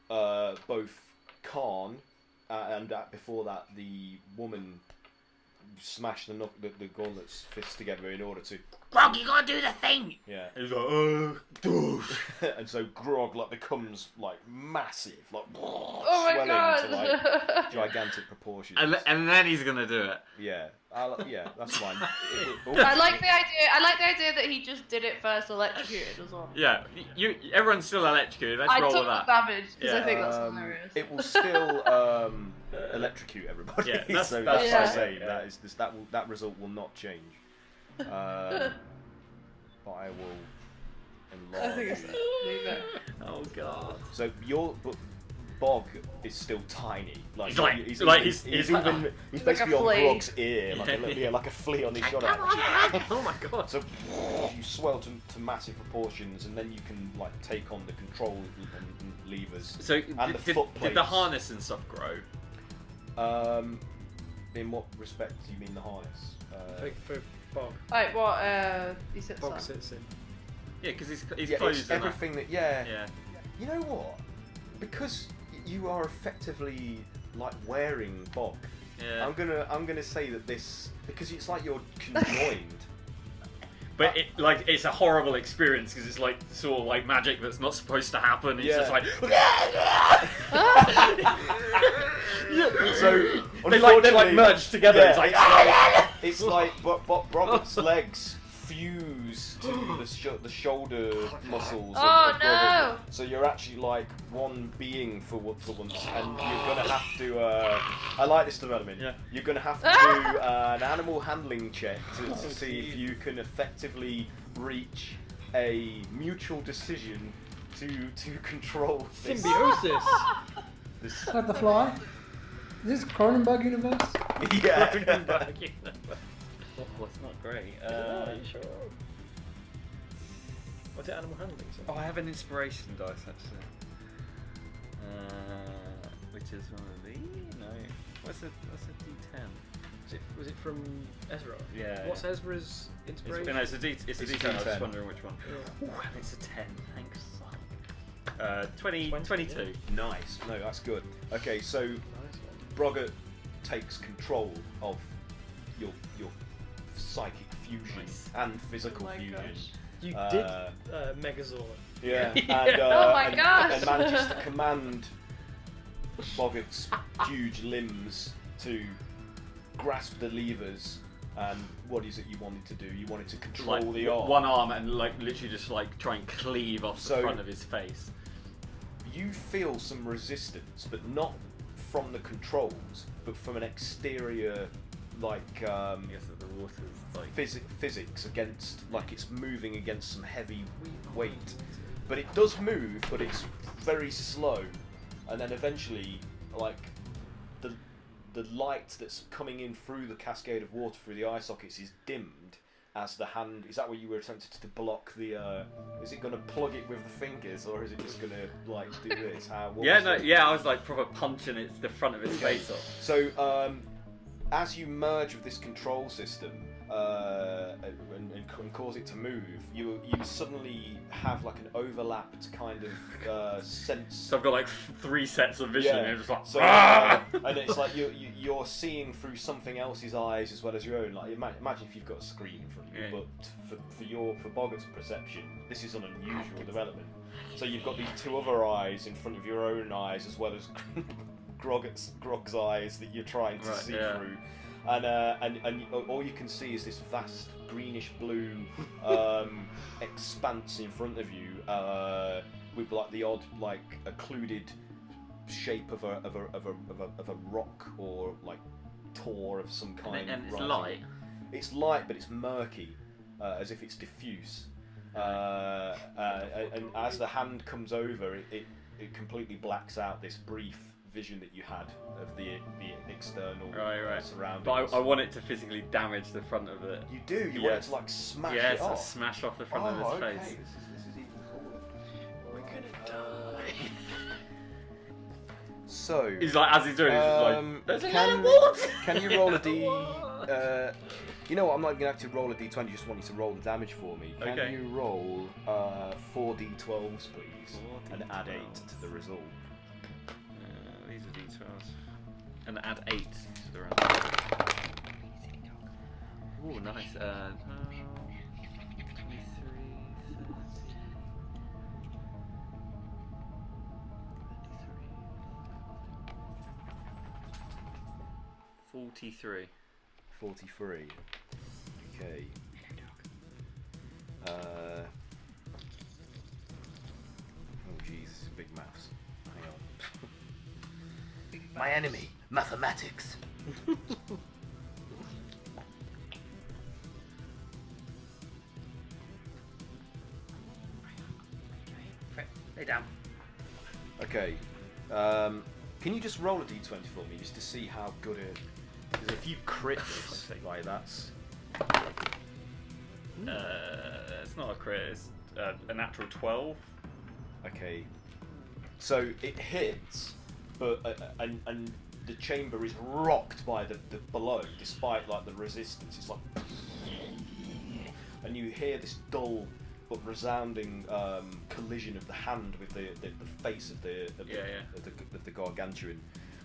both Khan and before that the woman smash the gauntlet's fists together in order to. Grog, you gotta do the thing! Yeah. He's like, And so Grog becomes like massive, like Oh my swelling god! to like gigantic proportions. and then he's gonna do it. Yeah, yeah, that's fine. I like the idea. I like the idea that he just did it first, electrocuted as well. Yeah, everyone's still electrocuted. Let's I roll took with the that. damage because I think that's hilarious. It will still electrocute everybody. Yeah, so that's that's what I'm fine. saying. Yeah. That result will not change. But I will enlarge. I think it's leave it. Oh god. So Bog is still tiny. Like He's he's like basically a on flea. Grog's ear, like a flea on his shoulder. Oh my god. So you swell to massive proportions, and then you can like take on the control and levers. So And the foot did the plates. harness and stuff grow? In what respect do you mean the harness? For Bog. Right, what he sits Bog on. sits in. Yeah, because he's Yeah, closed. it's and everything that. Yeah. You know what? Because you are effectively like wearing Bog. Yeah. I'm gonna say that this, because it's like you're conjoined. But it's a horrible experience because it's like sort of like magic that's not supposed to happen. It's just like So they like merge together. Yeah, It's like it's like Bog's legs fuse fuse to the shoulder muscles. Oh, of no! Boggart. So you're actually like one being for once, and you're gonna have to. I like this development. Yeah. You're gonna have to do an animal handling check to see if you can effectively reach a mutual decision to control this. Symbiosis. this Like the fly. Is this Cronenberg universe? yeah. Oh, it's not great. Are you sure? What's it, animal handling? Oh, I have an inspiration dice actually. Which is one of these? No. What's a D10? Was it from Ezra? Yeah. What's Ezra's inspiration? No, it's a D10. I was D10. just wondering which one. Yeah. Ooh, and it's a 10. Thanks. 22. Nice. No, that's good. Okay, so Nice one. Brogger takes control of your psychic fusion Nice. and physical Oh my fusion. gosh. You Uh, did Megazord. Yeah. Yeah. And, Oh my gosh. And manages to command Boggart's huge limbs to grasp the levers. And what is it you wanted to do? You wanted to control Like, the arm. one arm and like literally just like try and cleave off the So- front of his face. You feel some resistance, but not from the controls, but from an exterior, like I guess that the water's like physics against, like it's moving against some heavy weight. But it does move, but it's very slow. And then eventually, like the light that's coming in through the cascade of water through the eye sockets is dimmed as the hand. Is that what you were attempting to block the? Is it going to plug it with the fingers, or is it just going to like do this? I was like proper punching the front of his face off. So as you merge with this control system and cause it to move, you suddenly have like an overlapped kind of sense. So I've got like 3 sets of vision, Yeah. and it's like So, "Ah!" and it's like you're seeing through something else's eyes as well as your own. Like imagine if you've got a screen in front of you, Yeah. but for Boggart's perception, this is an unusual development. So you've got these 2 other eyes in front of your own eyes as well as Grog's eyes that you're trying to Right, see yeah. through. And all you can see is this vast greenish blue expanse in front of you, with like the odd like occluded shape of a rock or like tor of some kind. and it's rising. light. It's light, but it's murky, as if it's diffuse. And as the hand comes over, it completely blacks out this brief vision that you had of the external Right. surroundings. But I want it to physically damage the front of it. You do. You want it to like smash Yeah, it so off. smash off the front of his okay. face. This is even cooler. We're gonna die. So, He's like, as he's doing it, he's just like, there's a lot can, of water! can you roll a D? You know what? I'm not going to have to roll a D20. Just want you to roll the damage for me. Can Okay. you roll 4 D12s, please, 4 and add 8 D12s. to the result? These are D12s. And add 8 to the round. Ooh, nice. 23, 43. 43. Okay. Oh jeez, this is big maths. Hang on. My enemy, mathematics. Lay down. Okay. Can you just roll a d20 for me, just to see how good it? Because if you crit this, like that's. It's not a crit, it's a natural 12. Okay. So it hits, but and the chamber is rocked by the blow, despite like the resistance. It's like, and you hear this dull but resounding collision of the hand with the face of the gargantuan,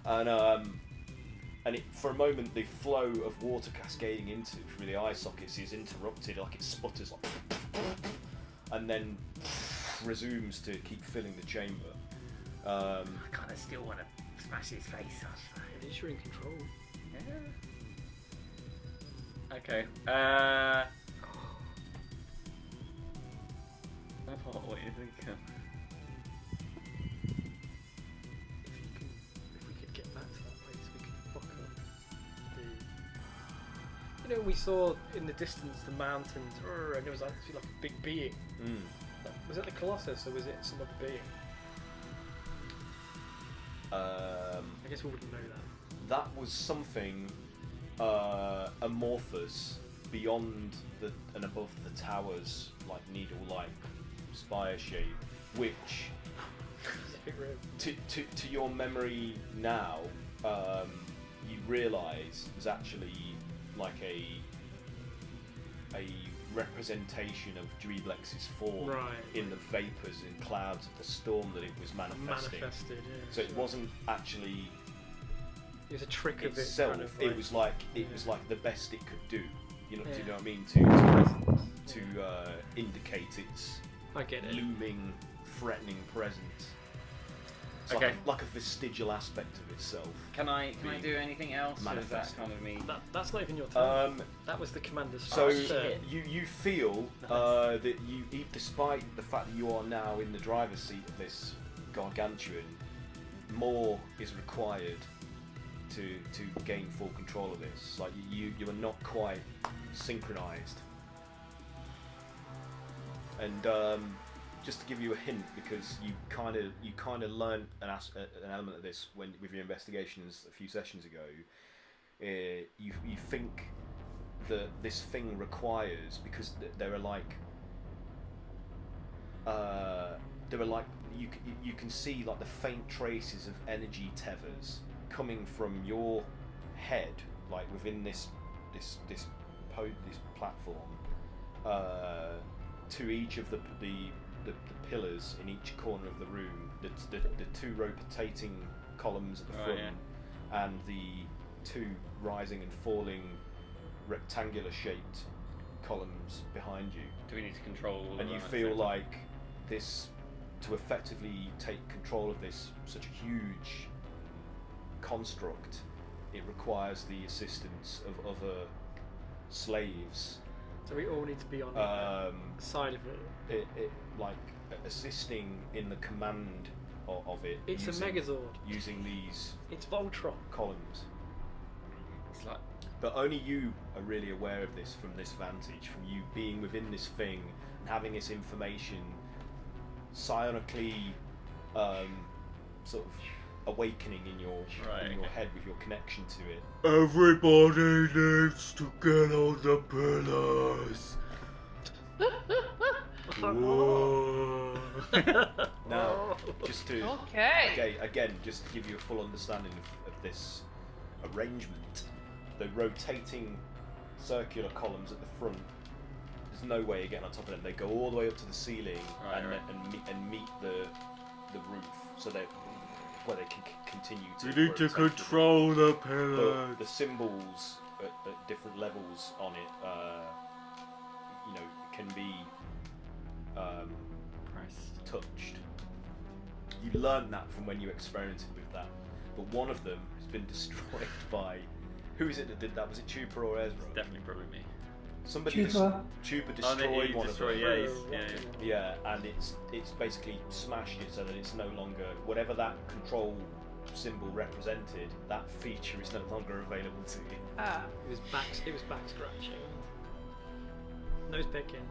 and it, for a moment the flow of water cascading into through the eye sockets is interrupted, like it sputters, like, and then resumes to keep filling the chamber. I kind of still want to smash his face off. At least you're in control. Yeah. Okay. What do you think? If we could get back to that place, we could fuck up the. You know, we saw in the distance the mountains, and there was actually like a big being. Was it the Colossus or was it some other being? I guess we wouldn't know that. That was something amorphous beyond and above the tower's like needle-like spire shape, which to your memory now, you realise was actually like a representation of Dreeblex's form in the vapours and clouds of the storm that it was manifesting. Yeah. So it wasn't actually. It was a trick of itself. Kind of it was like the best it could do. You know, do you know what I mean? To indicate its looming, threatening presence. It's like a vestigial aspect of itself. Can I do anything else? Or is that kind of me? That's not even your turn. That was the commander's. So you feel that you, despite the fact that you are now in the driver's seat of this gargantuan, more is required to gain full control of this. Like you are not quite synchronized. And just to give you a hint, because you kind of learned an element of this with your investigations a few sessions ago. You think that this thing requires, because there are like you can see like the faint traces of energy tethers coming from your head, like within this platform, to each of the pillars in each corner of the room. The two rotating columns at the front, and the two rising and falling rectangular shaped columns behind you. Do we need to control all and you feel like this, to effectively take control of this such a huge construct, it requires the assistance of other slaves. So we all need to be on the side of it. Like assisting in the command of it. It's a Megazord. Using these. It's Voltron. Columns. It's like. But only you are really aware of this from this vantage, from you being within this thing and having this information psionically sort of awakening in your head with your connection to it. Everybody needs to get on the pillars. Now, just to again, just to give you a full understanding of this arrangement, the rotating circular columns at the front, there's no way of getting on top of them. They go all the way up to the ceiling and meet the roof, so that where they can continue to. You need to control the pillars. The symbols at different levels on it, can be touched. You learned that from when you experimented with that, but one of them has been destroyed by. Who is it that did that? Was it Tupa or Ezra? It's definitely probably me. Somebody Tupa destroyed one of them. Yeah, and it's basically smashed it so that it's no longer whatever that control symbol represented. That feature is no longer available to you. It was back scratching. Nose picking.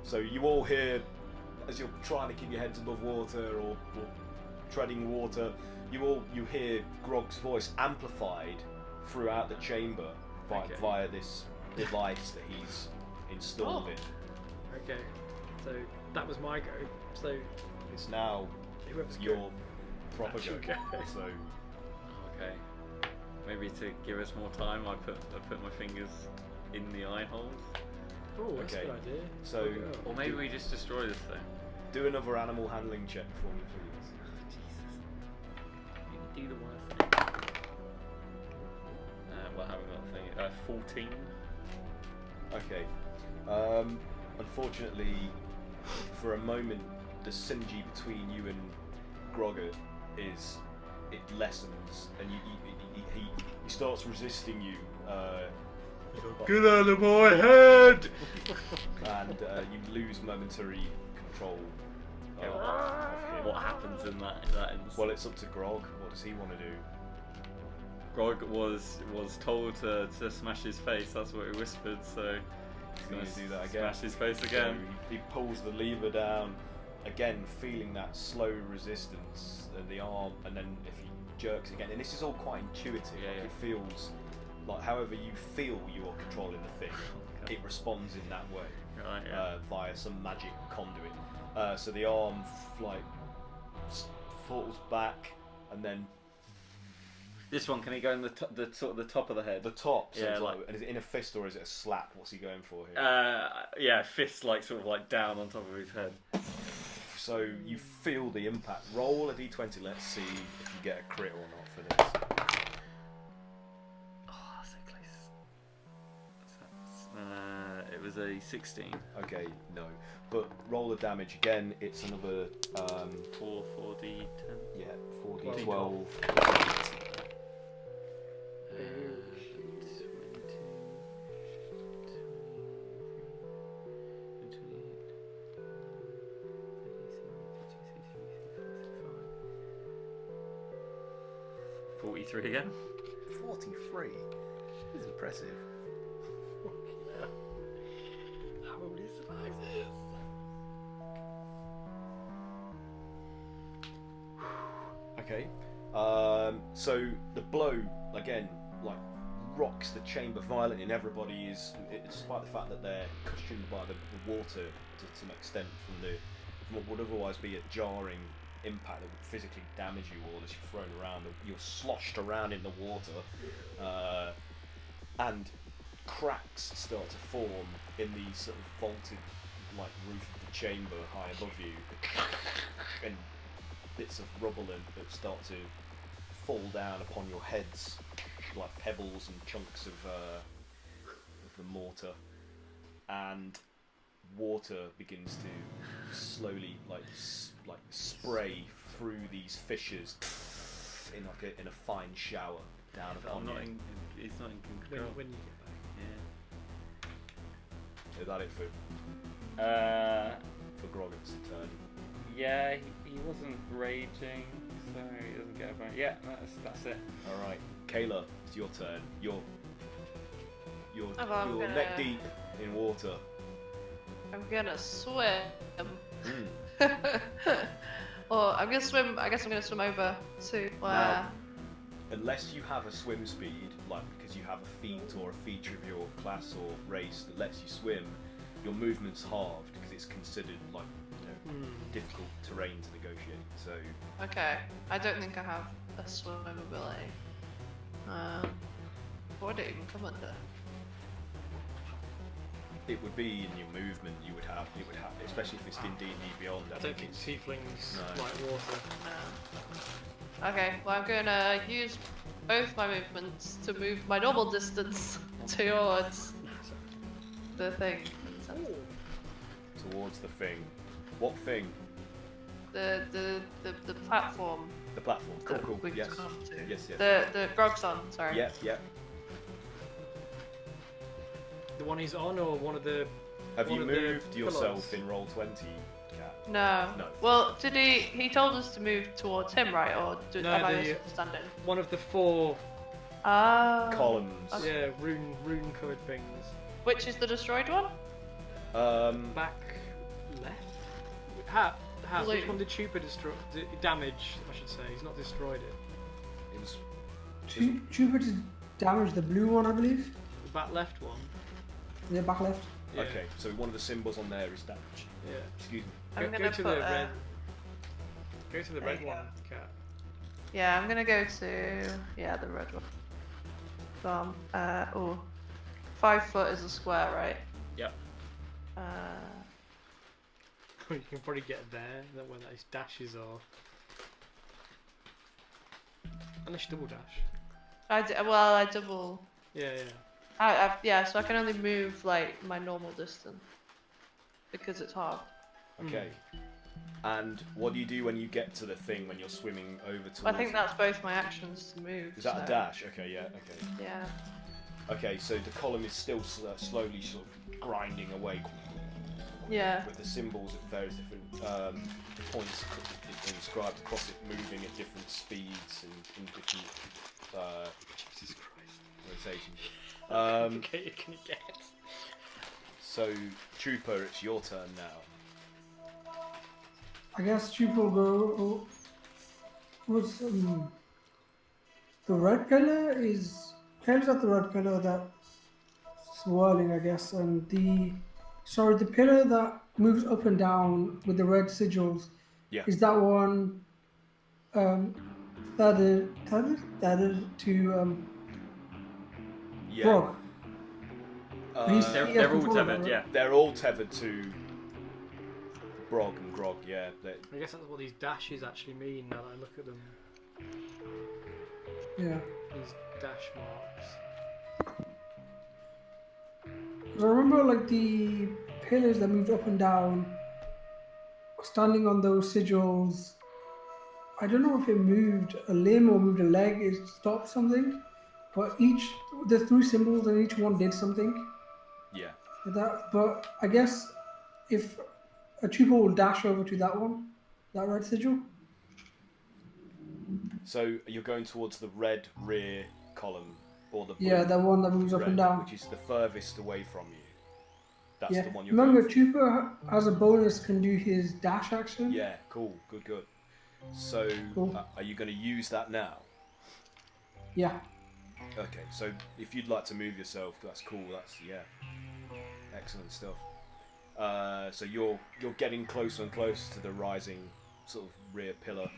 So you all hear, as you're trying to keep your heads above water or treading water, you hear Grog's voice amplified throughout the chamber via this device that he's installed in. Okay, so that was my go. So it's now your proper go. So okay, maybe to give us more time, I put my fingers in the eye holes. Oh, that's a good idea. So, or maybe we just destroy this thing. Do another animal handling check for me, please. Jesus. You do the worst thing. Well, haven't got a thing. 14. Okay. Unfortunately, for a moment, the synergy between you and Grogger it lessens, and he starts resisting you. Get out of my head! And you lose momentary control of him. What happens in that instance? Well, it's up to Grog. What does he want to do? Grog was told to smash his face. That's what he whispered. So He's going to do that again. Smash his face again. So he pulls the lever down, again feeling that slow resistance in the arm, and then if he jerks again, and this is all quite intuitive. Yeah. It feels like however you feel you are controlling the thing, it responds in that way. Right, yeah. Via some magic conduit. So the arm falls back, and then This one, can he go in the sort of the top of the head? the top. So Yeah, it's like- and is it in a fist or is it a slap? What's he going for here? Yeah, fist sort of down on top of his head. So you feel the impact. Roll a d20. Let's see if you get a crit or not for this. Oh, so close. It was a 16. Okay, no. But roll the damage again. It's another 4d10. yeah, 4d12. 12. 43 again. 43. This is impressive. How will he survive this? Okay. So the blow again, like rocks the chamber violently, and everybody is, despite the fact that they're cushioned by the water to some extent from what would otherwise be a jarring impact that would physically damage you all as you're thrown around. You're sloshed around in the water, and cracks start to form in the sort of vaulted like roof of the chamber high above you, and bits of rubble that start to fall down upon your heads like pebbles and chunks of the mortar, and water begins to slowly like spray through these fissures in a fine shower down upon you. It's not in control. When you get back. Yeah. Is that it for Grogan's turn? Yeah, he wasn't raging, so he doesn't get a bonus. Yeah, that's it. All right, Kayla, it's your turn. You're I'm gonna- neck deep in water. I'm gonna swim. Mm. Or I'm gonna swim. I guess I'm gonna swim over to where. Now, unless you have a swim speed, like because you have a feat or a feature of your class or race that lets you swim, your movement's halved because it's considered like difficult terrain to negotiate. So Okay, I don't think I have a swim ability. What would it even come under? it would be in your movement. You would have, especially if it's in D&D Beyond. I don't think tieflings No. like water. No. Okay, well I'm gonna use both my movements to move my normal distance towards the thing. towards the thing. What thing? The platform. The platform. Cool, that cool. we've Yes. come to. Yes, yes. The Grogson, sorry. Yep, yep. The one he's on, or one of the. Have one you of the moved yourself pillars? in roll 20, Kat? No. No. Well, did he told us to move towards him, right? Or No, am I the- misunderstanding? One of the four, Ah. Columns. yeah, rune coloured things. Which is the destroyed one? Back left. Hat. Blue. Which one did Chupa destroy? Damage, I should say. He's not destroyed it. It was. Chupa just damaged the blue one, I believe. The back left one. Yeah, back left. Yeah. Okay, so one of the symbols on there is damage. Yeah. Excuse me. I'm Go gonna to put the red. Go to the there red you one, Cat. Yeah, I'm gonna go to the red one. So 5 foot is a square, right? Yep. You can probably get there when those dashes are. Unless you double dash. I double. Yeah. Yeah, so I can only move like my normal distance because it's hard. Okay. And what do you do when you get to the thing when you're swimming over towards I think that's both my actions to move. Is that a so- dash? Okay, yeah, okay. Yeah. Okay, so the column is still slowly sort of grinding away. Yeah. With the symbols at various different points inscribed across it, moving at different speeds and in different Jesus Christ. rotations. Complicated can it get? So, Trooper, it's your turn now. I guess Trooper will go. What's the red pillar is. Tails at the red pillar that's swirling, I guess, and the pillar that moves up and down with the red sigils. Yeah. Is that one tethered to Yeah. Frog? They're all tethered, yeah. They're all tethered to Brog and Grog, yeah. I guess that's what these dashes actually mean now that I look at them. Yeah. These dash marks. I remember like the pillars that moved up and down, standing on those sigils. I don't know if it moved a limb or moved a leg, it stopped something. But the 3 symbols and each one did something. Yeah. But I guess if a trooper will dash over to that one, that red sigil. So you're going towards the red rear column, or the Yeah, the one that moves up red, and down. which is the furthest away from you. That's Yeah. the one you're Remember, going for. trooper as a bonus can do his dash action. Yeah, cool, good. So, Cool. are you going to use that now? Yeah. Okay, so if you'd like to move yourself, that's cool. That's excellent stuff. So you're getting closer and closer to the rising sort of rear pillar.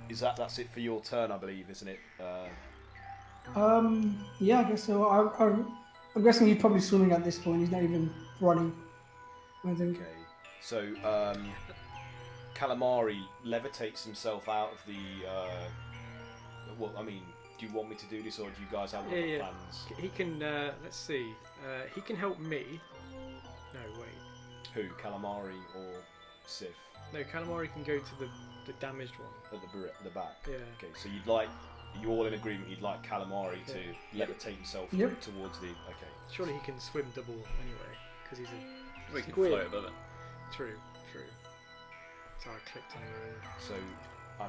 That's it for your turn, I believe, isn't it? Yeah, I guess so. I'm guessing he's probably swimming at this point. He's not even running, I think. Okay. So Calamari levitates himself out of the. Well, I mean, do you want me to do this, or do you guys have other plans? He can. Let's see. He can help me. No, wait. Who? Calamari or Sif? No, Calamari can go to the damaged one. At the back. Yeah. Okay, so you're all in agreement. You'd like Calamari to levitate himself towards the. Okay. Surely he can swim double anyway, because he's a. We can squid. float above it. True. So I clicked on it. So,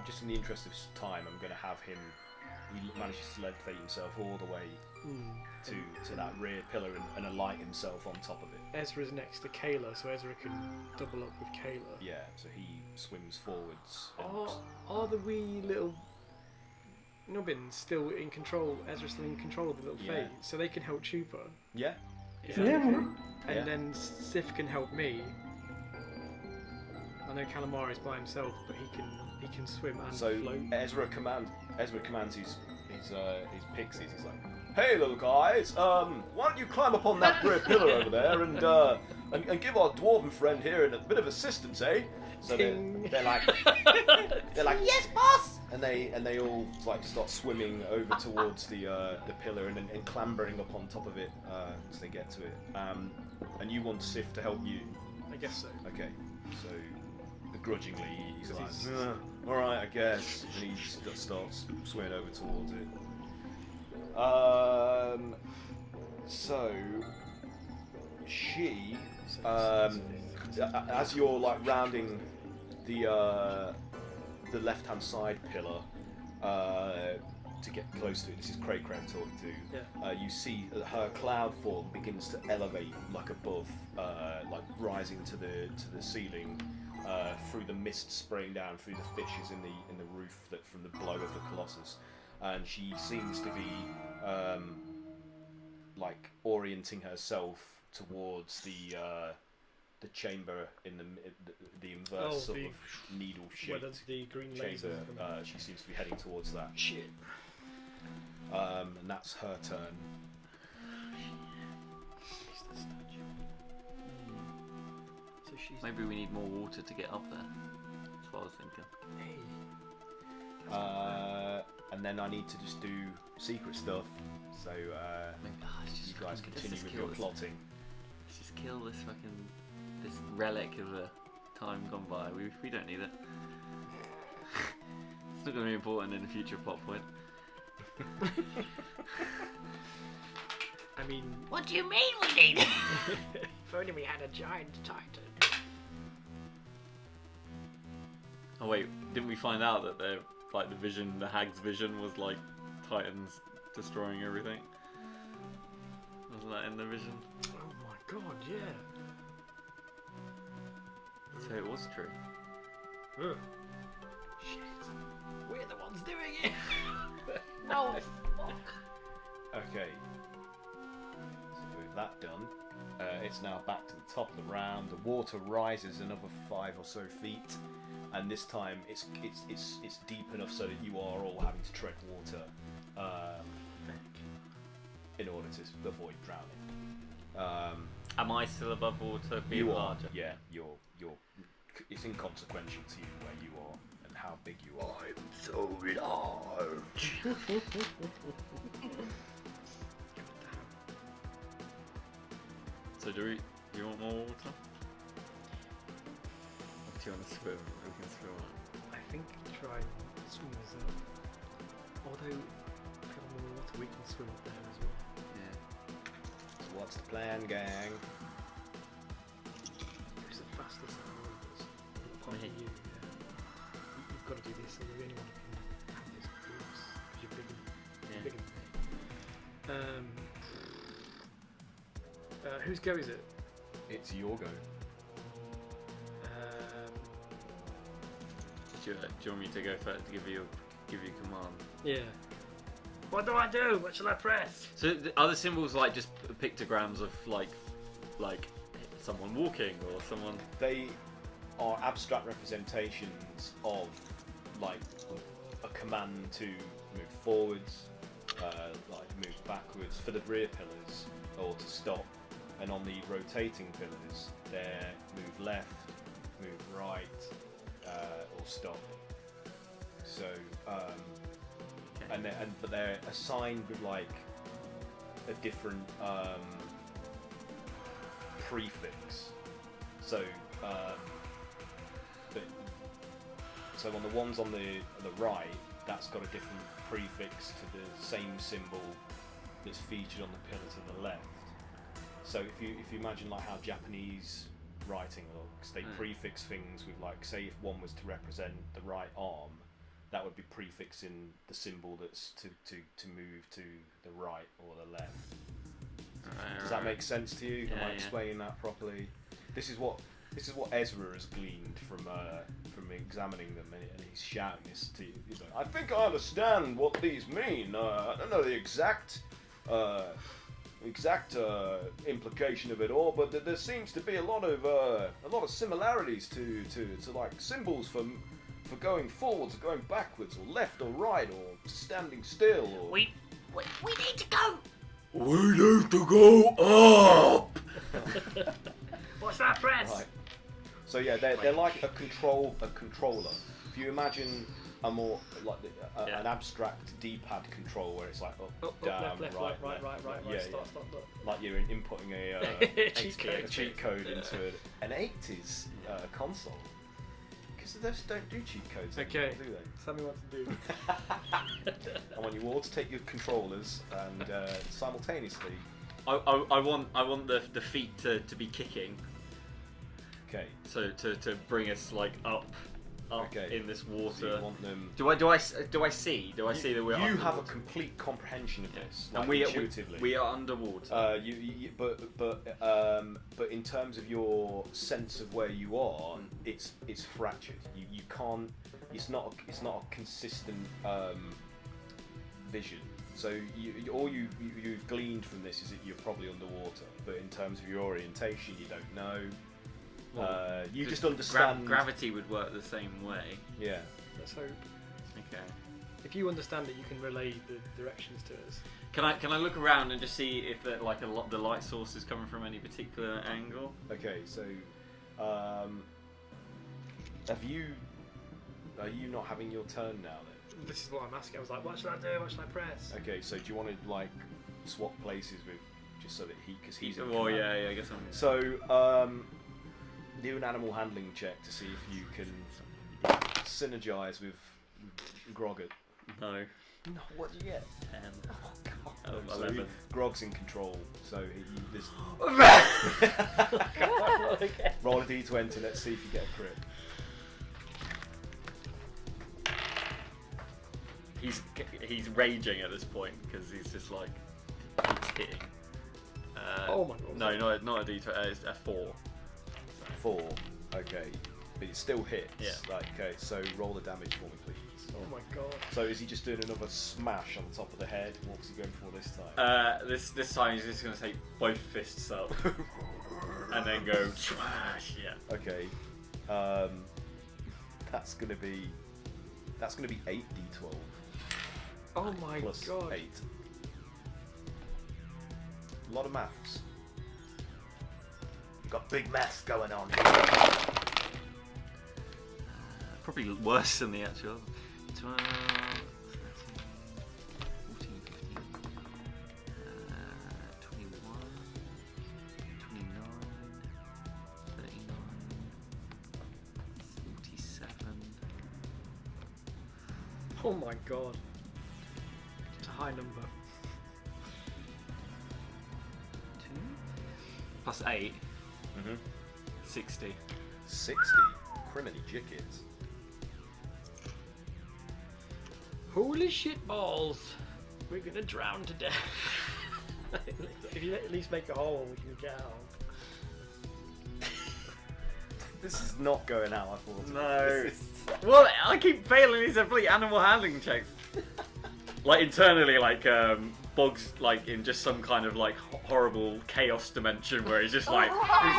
just in the interest of time, I'm going to have him. He manages to levitate himself all the way to that rear pillar and alight himself on top of it. Ezra's next to Kayla, so Ezra can double up with Kayla. Yeah, so he swims forwards. Are the wee little nubbins still in control? Ezra's still in control of the little fate, so they can help Chupa. Yeah. Is Yeah, that okay? man. And then Sif can help me. I know Calamari's by himself, but he can swim and float. Ezra commands his pixies. He's like, "Hey, little guys, why don't you climb up on that rear pillar over there and give our dwarven friend here a bit of assistance, eh?" So they're like, "Yes, boss!" And they all like start swimming over towards the pillar and clambering up on top of it as they get to it. And you want Sif to help you? I guess so. Okay, so begrudgingly he's like, "All right, I guess," and he just starts swimming over towards it. So she, as you're like rounding the left-hand side pillar to get close to it, this is Cray Cray I'm talking to. Yeah. You see that her cloud form begins to elevate like above, like rising to the ceiling. Through the mist spraying down through the fissures in the roof from the blow of the colossus, and she seems to be like orienting herself towards the chamber in the inverse sort of needle shaped the green laser. chamber. She seems to be heading towards that. Shit. And that's her turn. Maybe we need more water to get up there. That's what I was thinking. And then I need to just do secret stuff. So you guys continue with your plotting. Let's just kill this relic of a time gone by. We don't need it. It's not going to be important in a future plot point. I mean, What do you mean we need it? if only we had a giant titan. Oh wait, didn't we find out that they're like the hag's vision was like Titans destroying everything? Wasn't that in the vision? Oh my god, yeah. So it was true. Ugh. Shit. We're the ones doing it. No, fuck. Okay. So with that done, it's now back to the top of the round. The water rises another 5 or so feet, and this time it's deep enough so that you are all having to tread water in order to avoid drowning. Am I still above water? Being You are, larger? yeah. You're. It's inconsequential to you where you are and how big you are. I'm so large. So do you want more water? Or do you want to swim? We can swim. I think try and swim us up. Although, if we have more water, we can swim up there as well. Yeah. So what's the plan, gang? Who's the fastest out of all of us? Apart Me. from you, yeah. You've got to do this, so you're the only one who can have this boost, because you're bigger, Yeah. bigger than me. Whose go is it? It's your go. Do you want me to go first to give you command? Yeah. What do I do? What shall I press? So are the symbols like just pictograms of like someone walking or someone? They are abstract representations of like a command to move forwards, like move backwards for the rear pillars, or to stop. And on the rotating pillars, they're move left, move right, or stop. So, but they're assigned with like a different prefix. So, so on the ones on the right, that's got a different prefix to the same symbol that's featured on the pillar to the left. So if you imagine like how Japanese writing looks, they prefix things with like, say if one was to represent the right arm, that would be prefixing the symbol that's to move to the right or the left. Does that make sense to you? Am I explaining that properly? This is what Ezra has gleaned from examining them, and he's shouting this to you. He's like, I think I understand what these mean. I don't know the exact implication of it all, but there seems to be a lot of similarities to like symbols for going forwards or going backwards or left or right or standing still. Or... We need to go. We need to go up. What's that press? Right. So yeah, they're like a controller. If you imagine a more like an abstract D-pad control where it's like up, down, left, right, right. Stop. Like you're inputting a cheat code into an 80s console. Because they just don't do cheat codes anymore, do they? Tell me what to do. I want you all to take your controllers and simultaneously. I want the feet to be kicking. Okay. So to bring us like up in this water. So you want them. Do I see that we're? You underwater? have a complete comprehension of this, and like, intuitively. we are underwater. But in terms of your sense of where you are, it's fractured. You can't. It's not a consistent vision. So all you've gleaned from this is that you're probably underwater. But in terms of your orientation, you don't know. You just understand. Gravity would work the same way. Yeah. Let's hope. Okay. If you understand it, you can relay the directions to us. Can I look around and just see if the light source is coming from any particular angle? Okay, so are you not having your turn now then? This is what I'm asking. I was like, what should I do? What should I press? Okay, so do you want to like swap places with just so that because he's in Well, command? yeah, I guess I'm. So do an animal handling check to see if you can synergize with Grogget. No. No, what did you get? 10. Oh, Oh, so 11. Grog's in control, so this. Okay. Roll a d20, let's see if you get a crit. He's raging at this point because he's just like he's hitting. Oh my god. No, not a d20. It's a 4. 4, okay. But it still hits. Yeah. Like, okay, so roll the damage for me, please. Oh my god. So is he just doing another smash on the top of the head? What was he going for this time? This time he's just gonna take both fists up and then go smash. Yeah. Okay. That's gonna be 8d12 Oh my plus god. 8. A lot of maths. Got big maths going on. Probably worse than the actual 12, 13, 14, 15, 21, 29, 39, 47. Oh my god. It's a high number. 2 plus 8, Mm-hmm. 60. 60. Criminy jickets. Holy shit balls! We're gonna drown to death. If you at least make a hole, we can get out. This is not going how I thought. No. This is... Well, I keep failing these complete animal handling checks. Like internally, like Bog's like in just some kind of like horrible chaos dimension where he's just like, I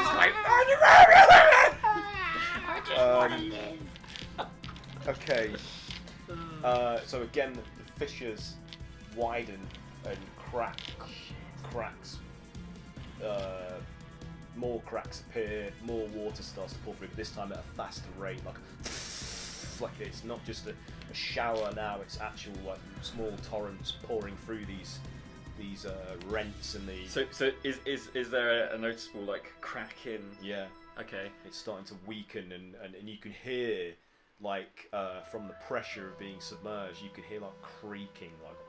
just want to live. Okay. So again, the fissures widen and cracks. More cracks appear, more water starts to pour through, but this time at a faster rate. Like it's not just a shower now; it's actual like small torrents pouring through these rents and the. So is there a noticeable like crack in? Yeah. Okay. It's starting to weaken, and you can hear like from the pressure of being submerged, you can hear like creaking, like.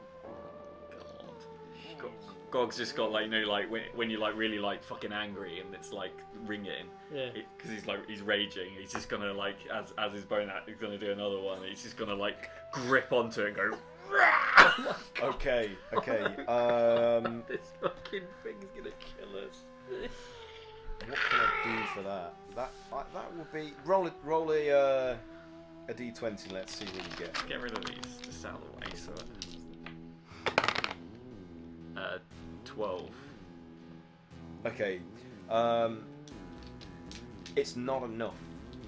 Gog's just got like like when you're like really like fucking angry and it's like ringing. Yeah. Because he's raging. He's just gonna like as his bone out, he's gonna do another one. He's just gonna like grip onto it and go. Okay. This fucking thing's gonna kill us. What can I do for that? That would be roll a d20. Let's see what you get. Get rid of these just out of the way. So 12. Okay. It's not enough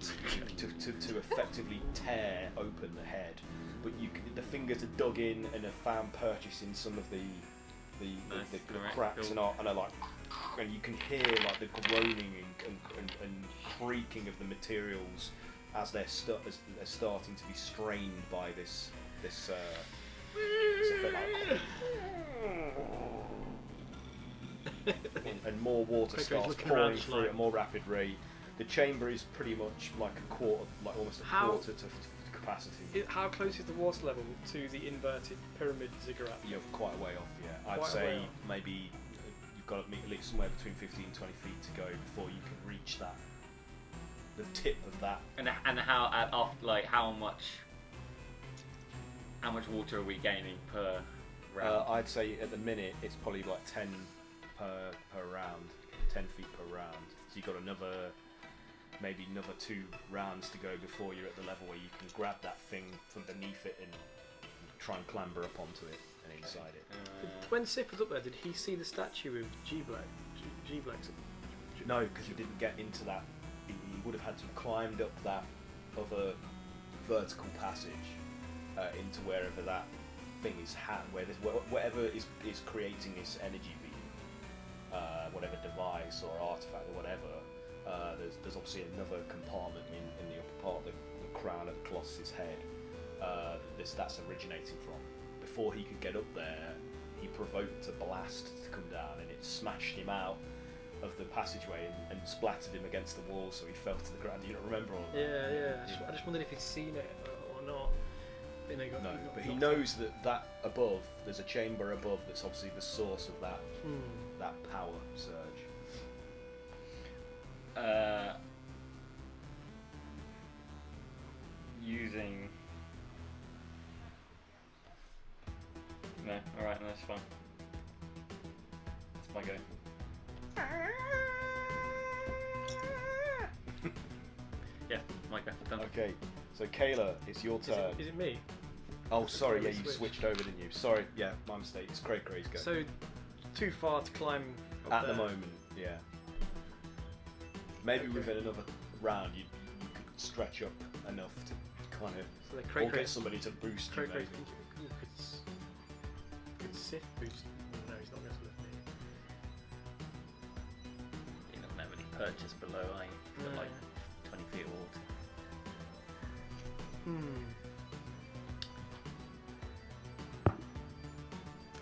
to effectively tear open the head, but the fingers are dug in and have found purchase in some of the cracks and are like, and you can hear like the groaning and creaking of the materials as they're starting to be strained by this effect, like, and more water starts pouring through at a more rapid rate. The chamber is pretty much like almost a quarter to capacity. How close is the water level to the inverted pyramid ziggurat? You're quite a way off, yeah. I'd Quite a say way off. maybe you've got to meet at least somewhere between 15 and 20 feet to go before you can reach the tip of that. And how much water are we gaining per round? I'd say at the minute it's probably like 10 per round, 10 feet per round. So you've got maybe another 2 rounds to go before you're at the level where you can grab that thing from beneath it and try and clamber up onto it and inside it. When Sif was up there, did he see the statue of G-Black? No, because he didn't get into that. He would have had to have climbed up that other vertical passage into wherever that thing is whatever is creating this energy beam, whatever device or artifact or whatever. There's obviously another compartment in the upper part of the crown of the Colossus's head that's originating from. Before he could get up there, he provoked a blast to come down and it smashed him out of the passageway and splattered him against the wall, so he fell to the ground. You don't remember all of that? Yeah. I just wondered if he'd seen it or not. No, but he knows that above, there's a chamber above that's obviously the source of that power surge. Using. No, alright, no, that's fine. That's my go. Yeah, my go. Done. Okay, so Kayla, it's your turn. Is it me? Oh, sorry, yeah, you Switch. switched over, didn't you? Sorry, yeah, my mistake. It's Cray's go. So, too far to climb up At there. the moment, yeah. Maybe within another round, you could stretch up enough to kind of, So the or get somebody to boost you. Maybe. Could Sith boost. No, he's not going to lift me. You don't have any purchase below, I got like 20 feet of water.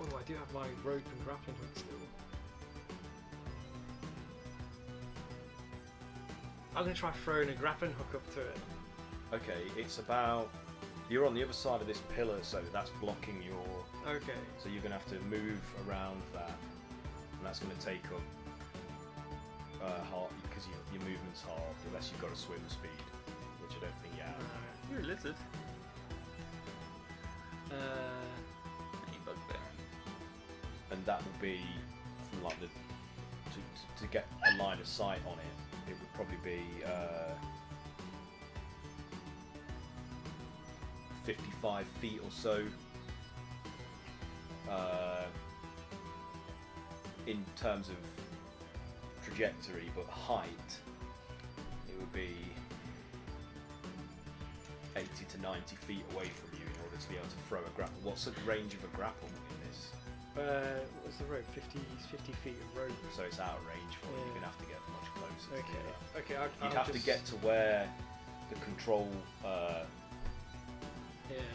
Oh, I do have my rope and grappling hook still. I'm going to try throwing a grappling hook up to it. Okay, it's about. You're on the other side of this pillar, so that's blocking your. Okay. So you're going to have to move around that, and that's going to take up half because your movement's half, unless you've got a swim speed, which I don't think you have. You're a lizard. Any bugbear. And that will be from like the to get a line of sight on it. It would probably be 55 feet or so. In terms of trajectory, but height, it would be 80 to 90 feet away from you in order to be able to throw a grapple. What's the range of a grapple in this? What's the rope? 50 feet of rope. So it's out of range for you. You're going to have to get much closer. Okay. To that. Okay. You'd have to get to where the control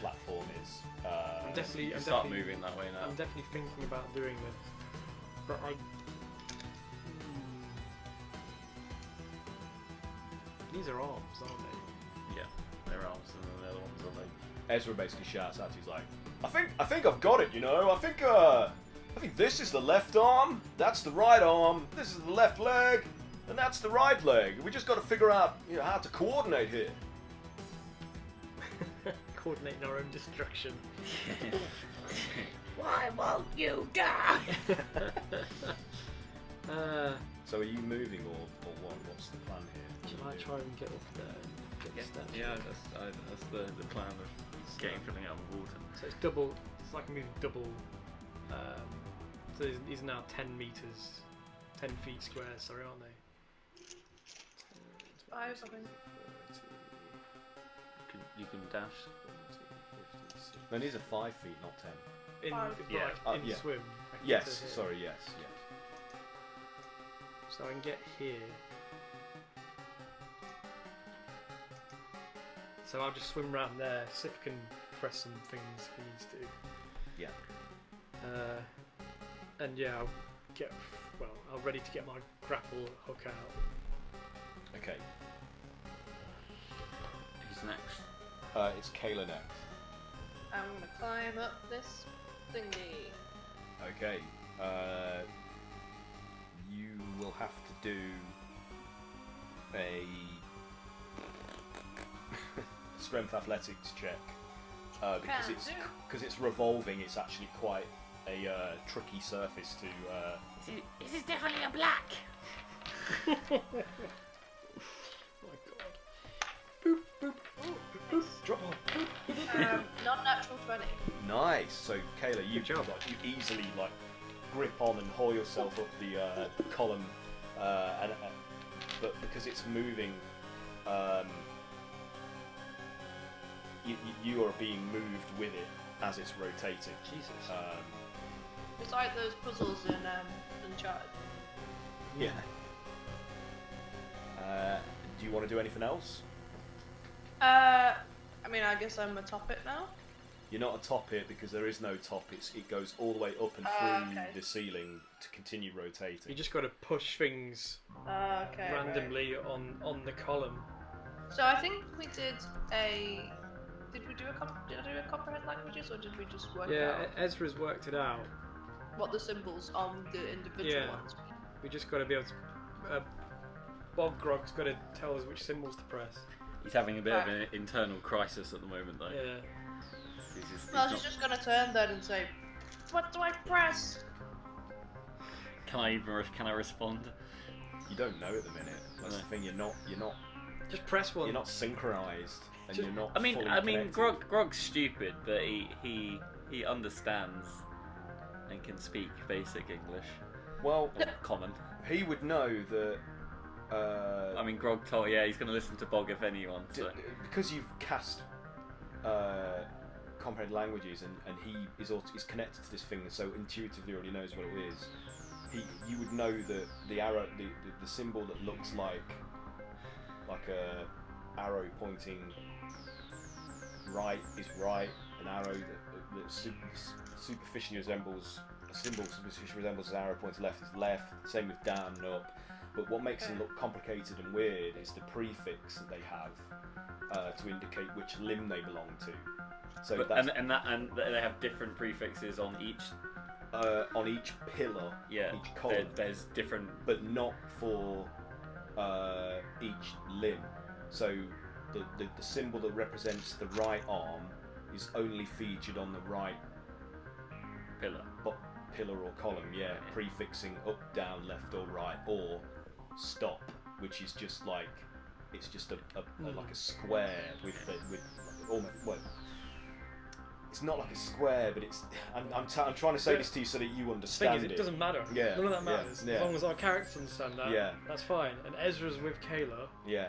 platform is. I'm definitely. You start moving that way now. I'm definitely thinking about doing this, but I. These are arms, aren't they? Yeah, they're arms, and then the other ones are legs. Ezra basically shouts out. He's like, I think I've got it. You know, I think this is the left arm. That's the right arm. This is the left leg, and that's the right leg. We just got to figure out, how to coordinate here. Coordinating our own destruction. Why won't you die? So are you moving or what? What's the plan here? Shall I try and get up there? Get steps? Yeah, that's the plan of getting something out of the water. So it's double. It's like moving double. So these are now 10 meters, 10 feet square. Sorry, aren't they? 5, I think. You can dash. No, these are 5 feet, not 10. In Yeah. in yeah. swim. I can Yes, get to here. sorry, yes. So I can get here. So I'll just swim around there. Sif can press some things if he needs to. Yeah. And yeah, I'll ready to get my grapple hook out. Okay. Who's next? It's Kayla next. I'm gonna climb up this thingy. Okay. You will have to do a strength athletics check because it's revolving. It's actually quite a tricky surface to. This is definitely a black. Oh my god. Boop, boop. Ooh, Drop. non-natural 20. Nice. So Kayla, you Good job. you easily grip on and haul yourself up the column, but because it's moving, you are being moved with it as it's rotating. Jesus. It's like those puzzles in Uncharted. Yeah. Do you want to do anything else? I mean, I guess I'm atop it now. You're not atop it because there is no top. It goes all the way up and through okay. the ceiling to continue rotating. You just got to push things Okay. randomly on the column. So I think we did a Did I do a comprehend languages, or did we just work Yeah, out Ezra's worked it out. what the symbols on the individual Yeah. ones? We just got to be able to. Bob Grog's got to tell us which symbols to press. He's having a bit of an internal crisis at the moment, though. Yeah. Well, she's just gonna turn then and say, "What do I press?" Can I respond? You don't know at the minute. That's the thing. You're not. Just press one. You're not synchronized, and Just- you're not. I mean, fully connected. Grog's stupid, but he understands and can speak basic English. Well, Or common. he would know that. I mean, Grog told, he's going to listen to Bog if anyone. So. Because you've cast comprehend languages, and he is connected to this thing, so intuitively already knows what it is. You would know that the arrow, the symbol that looks like a arrow pointing right is right. An arrow that superficially resembles a symbol superficially resembles an arrow pointing left is left. Same with down and up. But what makes them look complicated and weird is the prefix that they have to indicate which limb they belong to. So and they have different prefixes on each pillar, Yeah, each column. there's different. But not for each limb. So the symbol that represents the right arm is only featured on the right pillar. pillar or column, prefixing up, down, left or right, or stop, which is just like it's just a square with almost, well, it's not like a square, but it's. I'm trying to say this to you so that you The understand thing is, it doesn't matter. Yeah, None of that matters. yeah. As long as our characters understand that, Yeah. that's fine. And Ezra's with Kayla, Yeah.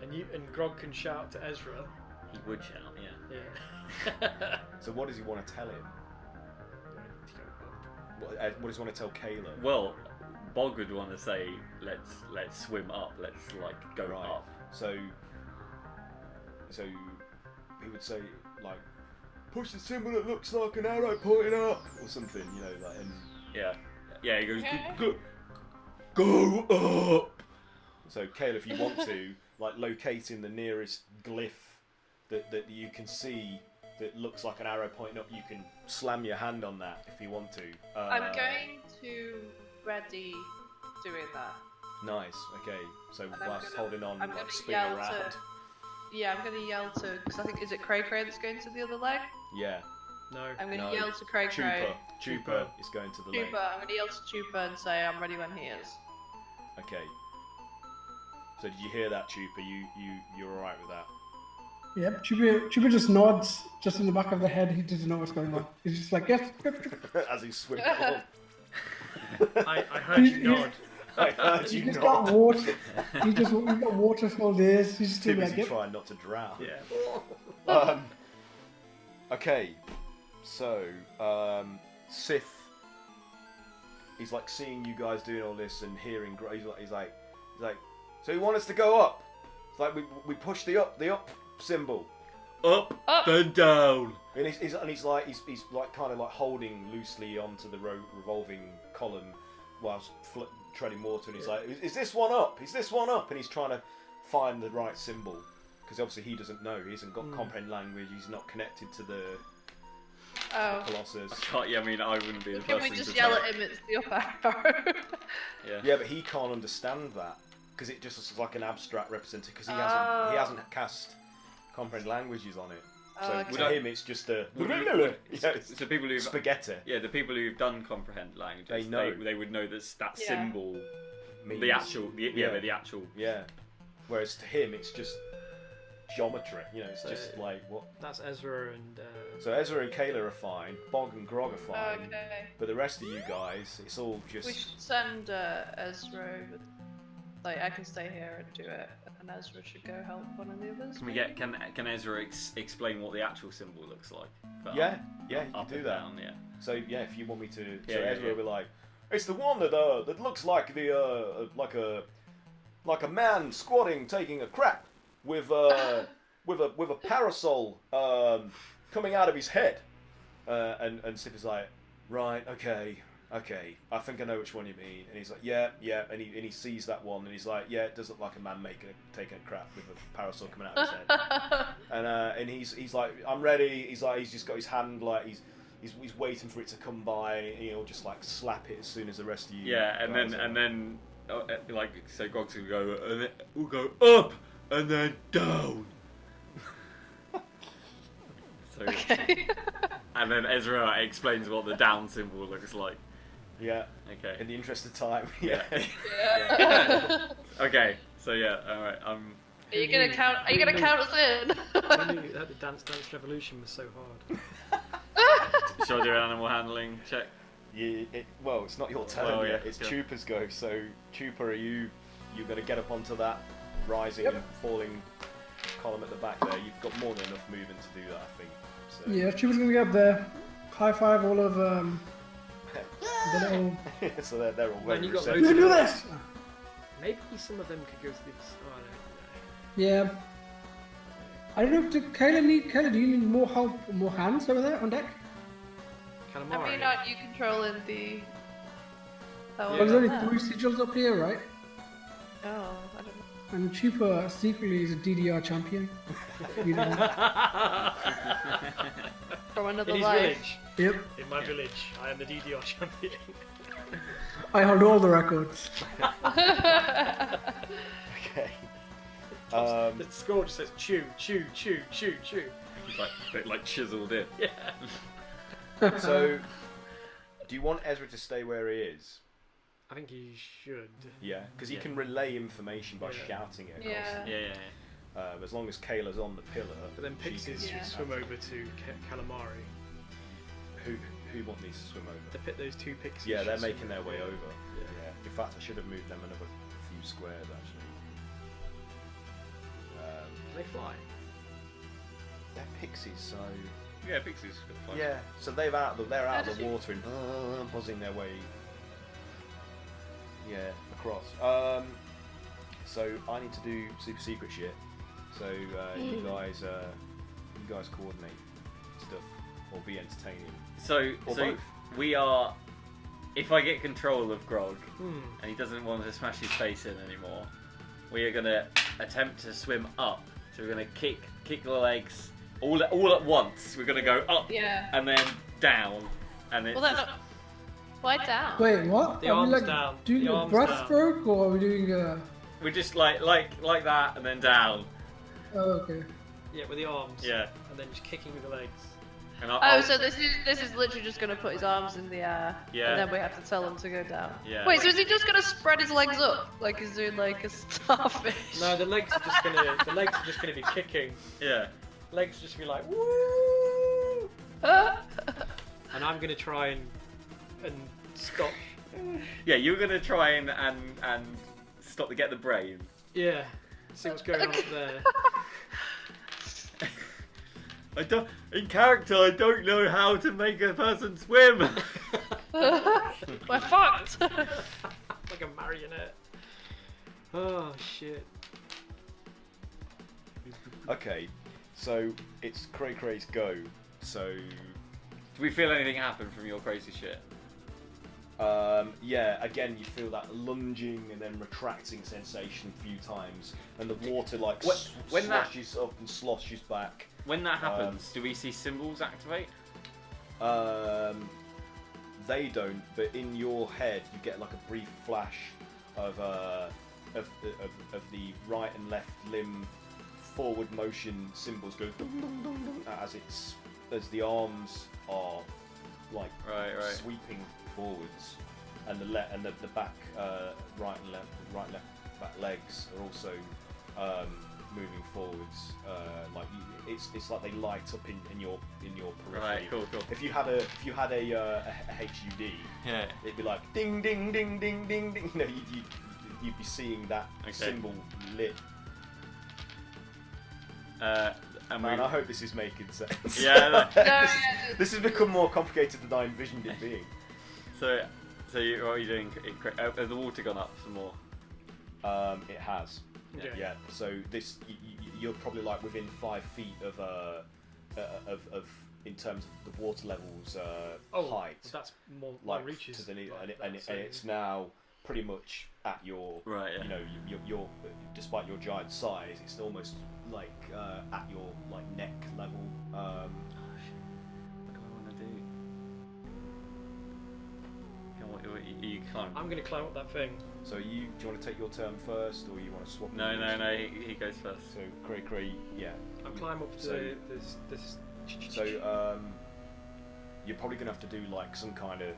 and Grog can shout to Ezra. He would shout, Yeah. So what does he want to tell him? What does he want to tell Kayla? Well, Bog would want to say, let's swim up, let's go Right. up. So he would say like, push the symbol that looks like an arrow pointing up, or something, and Yeah, he goes, Okay. go up. So Kayla, if you want to, locating the nearest glyph that you can see that looks like an arrow pointing up, you can slam your hand on that if you want to. I'm going to ready doing that. Nice. Okay. So I'm whilst gonna- holding on, I'm gonna spin yell around. to- Yeah, I'm gonna yell to, because I think, is it Cray Cray that's going to the other leg? Yeah. No. I'm gonna No. yell to Cray Cray. Chupa is going to the leg. Chupa, I'm gonna yell to Chupa and say I'm ready when he is. Okay. So did you hear that, Chupa? You're alright with that? Yep, Chupa just nods, just in the back of the head. He doesn't know what's going on. He's just like, yes. As he swims off. I heard you nod. I heard He you just not. got water. He got water for days. He's just Too like, busy yep. trying not to drown. Yeah. Okay, so Sith, he's like seeing you guys doing all this and hearing. He's like, so you want us to go up? It's like we push the up symbol, up, then down. and he's like kind of like holding loosely onto the revolving column whilst treading water, and he's like, is this one up? Is this one up? And he's trying to find the right symbol. Because obviously he doesn't know, he hasn't got comprehend language, he's not connected to the Colossus. I wouldn't be the Can person we just to yell tell. at him? It's the up arrow. Yeah, but he can't understand that because it just looks like an abstract representation. Because he hasn't cast comprehend languages on it. So Okay. to him, it's just a So people who spaghetti. Yeah, the people who've done comprehend languages, They know. they would know that Yeah. symbol, Means, the actual. Yeah. Whereas to him, it's just geometry. It's just like what. That's Ezra and. So Ezra and Kayla are fine. Bog and Grog are fine. Okay. But the rest of you guys, it's all just. We should send Ezra over. I can stay here and do it, and Ezra should go help one of the others. Can we get? Can Ezra explain what the actual symbol looks like? For Yeah, you up can do and that. down, yeah. So yeah, if you want me to, Yeah, so yeah, Ezra yeah. will be like, it's the one that looks like the like a man squatting taking a crap with with a parasol coming out of his head, and Sif is like, right, okay, okay, I think I know which one you mean. And he's like, yeah, and he sees that one, and he's like, yeah, it does look like a man taking a crap with a parasol coming out of his head. And he's like, I'm ready. He's just got his hand like he's waiting for it to come by. And he'll just like slap it as soon as the rest of you. Yeah, and guys then like so Grog's gonna go, and then we'll go up and then down. So, Okay. and then Ezra explains what the down symbol looks like. Yeah. Okay. In the interest of time. Yeah. Yeah. Okay. So yeah. All right. Are you gonna count? Are you gonna count us in? I knew that the Dance Revolution was so hard. Shall I do an animal handling check? Well, it's not your turn Well, yet. yeah, It's yeah. Chupa's go. So Chupa, are you going to get up onto that rising and falling column at the back there? You've got more than enough movement to do that, I think. So. Yeah, Chuba's gonna get up there. High five all of the little. So they're all Man, very you got receptive. You can do this. Maybe some of them could go to the. Oh, I Yeah. I don't know. Kayla, do you need more help, more hands over there on deck? don't know. I mean, Calamari. aren't you controlling the? Oh, Well, there's only there? 3 sigils up here, right? Oh, I don't know. And Chupa secretly is a DDR champion. You know. From another In his life. village. Yep. In my village, I am the DDR champion. I hold all the records. Okay. The score just says chew, chew, chew, chew, chew. It's like a bit like chiseled in. Yeah. So, do you want Ezra to stay where he is? I think he should. Yeah, because he Yeah. can relay information by Yeah. shouting it across. Yeah. Yeah. As long as Kayla's on the pillar. But then she Pixies can- Yeah. should swim over to Calamari. Who needs to swim over? Those 2 Pixies. Yeah, they're should making swim their way over. Yeah. Yeah. In fact, I should have moved them another few squares actually. Can they fly? They're pixies, so Yeah, Pixies. Fine. yeah. So they're out of the does he- water and buzzing their way. Yeah, across. So I need to do super secret shit. So you guys coordinate stuff or be entertaining. So Or so both. we are. If I get control of Grog Hmm. and he doesn't want to smash his face in anymore, we are gonna attempt to swim up. So we're gonna kick the legs all at once. We're gonna go up Yeah. and then down, and it's Well, that. Why down? Wait, what? The are we arms like down. doing The a arms down. breaststroke or are we doing a? we're just like that and then down. Oh, okay. Yeah, with the arms. Yeah. And then just kicking with the legs. And Oh, so this is literally just gonna put his arms in the air, Yeah. and then we have to tell him to go down. Yeah. Wait, so is he just gonna spread his legs up like he's doing like a starfish? No, the legs are just gonna be kicking. yeah. Legs just be like woo. And I'm gonna try and stop. Yeah, you're gonna try and stop to get the brain. Yeah. See what's going on up there. In character, I don't know how to make a person swim. We're fucked. Like a marionette. Oh shit. Okay, so it's Cray Cray's go. So Do we feel anything happen from your crazy shit? yeah, again you feel that lunging and then retracting sensation a few times, and the water like When that- sloshes up and sloshes back. When that happens, do we see symbols activate? They don't, but in your head you get like a brief flash of the right and left limb forward motion symbols go dum, dum, dum, dum, as the arms are like Right. sweeping forwards, and the back right and left back legs are also moving forwards. It's like they light up in your periphery. Right. Cool. If you had a HUD, Yeah. it'd be like ding ding ding ding ding ding. You know, you'd be seeing that Okay. symbol lit. And Man, I hope this is making sense. Yeah, no. This has become more complicated than I envisioned it being. So what are you doing? Has the water gone up some more? It has. Yeah. Yeah. So this you're probably like within 5 feet of in terms of the water levels Oh, height, that's more like reaches. to the like and that, so- it's now pretty much at your Right, yeah. you know your despite your giant size, it's almost like at your like neck level. Oh, shit. What do I want to do? You can't. I'm going to climb up that thing. So do you want to take your turn first, or you want to swap? No, yours? no, no. He goes first. So Cray, yeah. I'll climb up to So- this. So you're probably gonna have to do like some kind of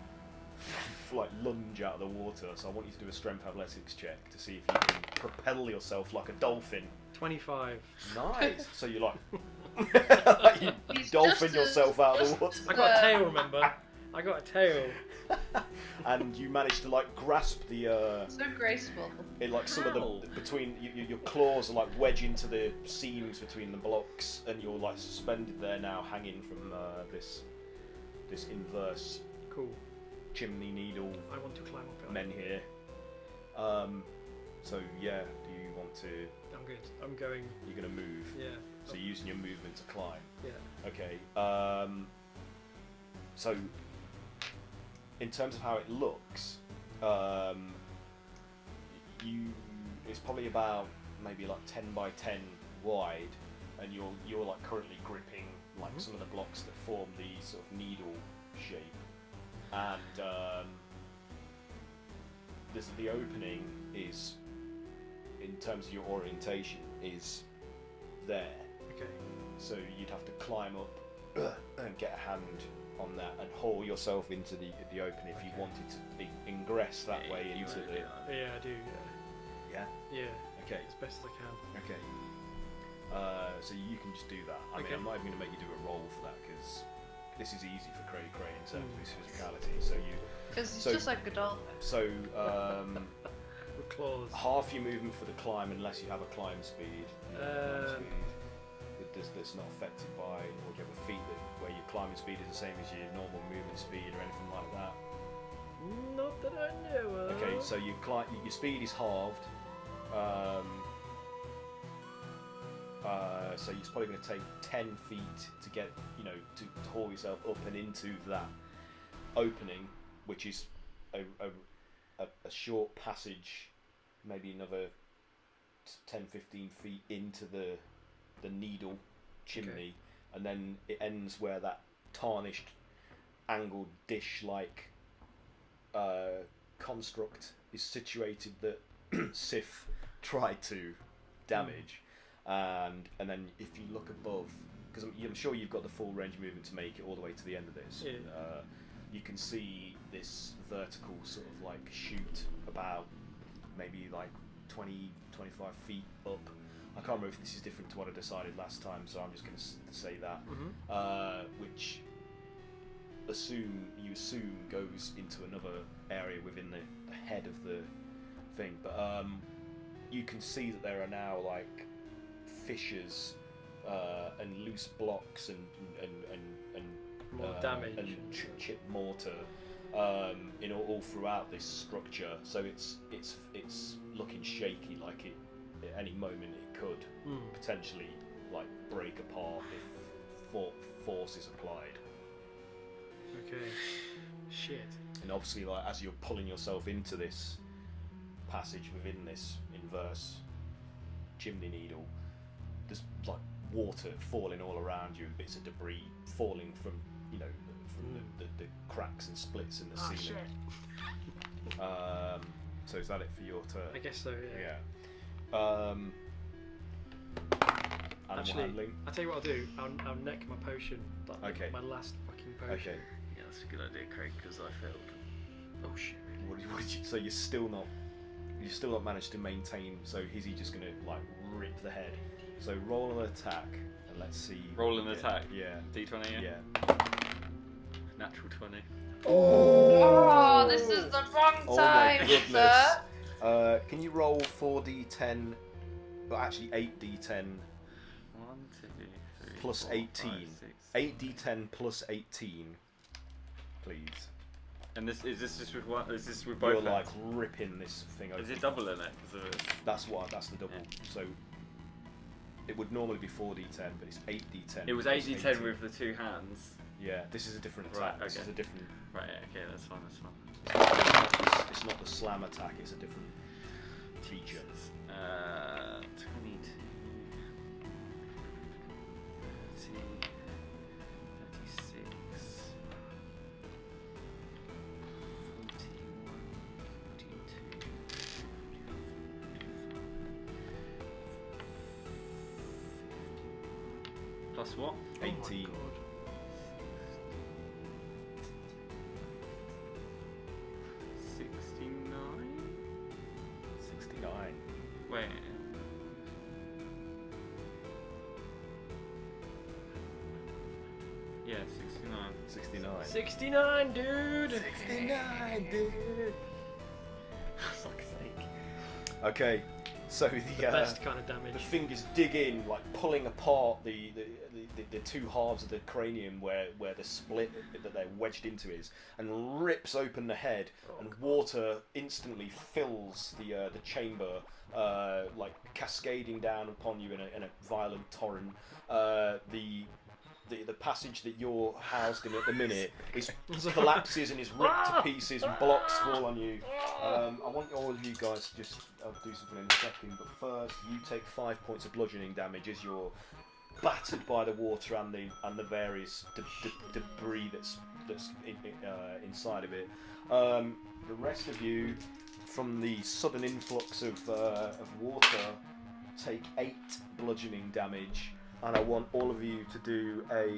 like lunge out of the water. So I want you to do a strength athletics check to see if you can propel yourself like a dolphin. 25. Nice. So you like you He's dolphin just yourself out of the water. I got a tail, remember? I got a tail. And you manage to like grasp the So graceful. in like some of How? the between your claws are like wedge into the seams between the blocks, and you're like suspended there now, hanging from this inverse Cool. chimney needle I want to climb up it. men here. So yeah, do you want to? I'm good. I'm going. You're gonna move. Yeah. So you're using your movement to climb. Yeah. Okay. So in terms of how it looks, it's probably about maybe like 10 by 10 wide, and you're like currently gripping like some of the blocks that form the sort of needle shape, and the opening is, in terms of your orientation, is there. Okay. So you'd have to climb up and get a hand on that and haul yourself into the opening if you wanted to ingress that way You into wanna the. do that. Yeah, I do. Yeah. Yeah. Okay. As best as I can. Okay. So you can just do that. I mean, Okay. I'm not even going to make you do a roll for that because this is easy for Cray in terms of his physicality. So Because he's So- just like a doll. With claws. half your movement for the climb, unless you have a climb speed. That's not affected by, or do you have a feat where your climbing speed is the same as your normal movement speed or anything like that? Not that I know of. Okay, so your speed is halved. So you're probably going to take 10 feet to get, to haul yourself up and into that opening, which is a short passage, maybe another 10-15 feet into the needle chimney, and then it ends where that tarnished, angled dish-like construct is situated that Sif tried to damage. And then if you look above, because I'm sure you've got the full range of movement to make it all the way to the end of this, Yeah. you can see this vertical sort of like shoot about maybe like 20-25 feet up. I can't remember if this is different to what I decided last time, so I'm just going to say that, which you assume goes into another area within the head of the thing. But you can see that there are now like fissures and loose blocks and More damage. and chipped mortar in all throughout this structure. So it's looking shaky, like at any moment it could potentially like break apart if force is applied. Okay. Shit. And obviously, like as you're pulling yourself into this passage within this inverse chimney needle, there's like water falling all around you and bits of debris falling from the cracks and splits in the Ah, ceiling. shit. So is that it for your turn? I guess so, yeah. Yeah. Animal Actually, handling. I'll tell you what I'll do. I'll neck my potion. Okay. My last fucking potion. Okay. Yeah, that's a good idea, Craig, because I failed. Oh shit. What did you? So you've still not managed to maintain. So is he just gonna like rip the head? So roll an attack and let's see. Roll an attack? Yeah. D20, yeah? Yeah. Natural 20. Oh, this is the wrong Oh my time, goodness. sir. Can you roll 4d10? But actually 8d10 1, 2, 3, plus 4, 18. 5, 6. 8d10 plus 18, please. And is this just with one? Is this with both? You're like hands? ripping this thing open. Is it double in it? 'Cause of it? That's the double. Yeah. So it would normally be 4d10, but it's 8d10. It was 8d10 with the 2 hands. Yeah, this is a different attack. Right, This is a different. Right, okay, that's fine, that's fine. It's not the slam attack. It's a different feature. 22, 30, 36, 41, 42, plus what? 18. 69. Wait. Yeah, 69. 69. 69, dude. 69, dude. For fuck's sake. Okay, so The best kind of the damage. fingers dig in, like pulling apart the two halves of the cranium where the split that they're wedged into is, and rips open the head, and water instantly fills the chamber, like cascading down upon you in a violent torrent. The passage that you're housed in at the minute collapses and is ripped to pieces, and blocks fall on you. I want all of you guys to just do something in a second, but first you take 5 points of bludgeoning damage as you're battered by the water and the various debris that's inside of it. The rest of you, from the sudden influx of water, take 8 bludgeoning damage. And I want all of you to do a.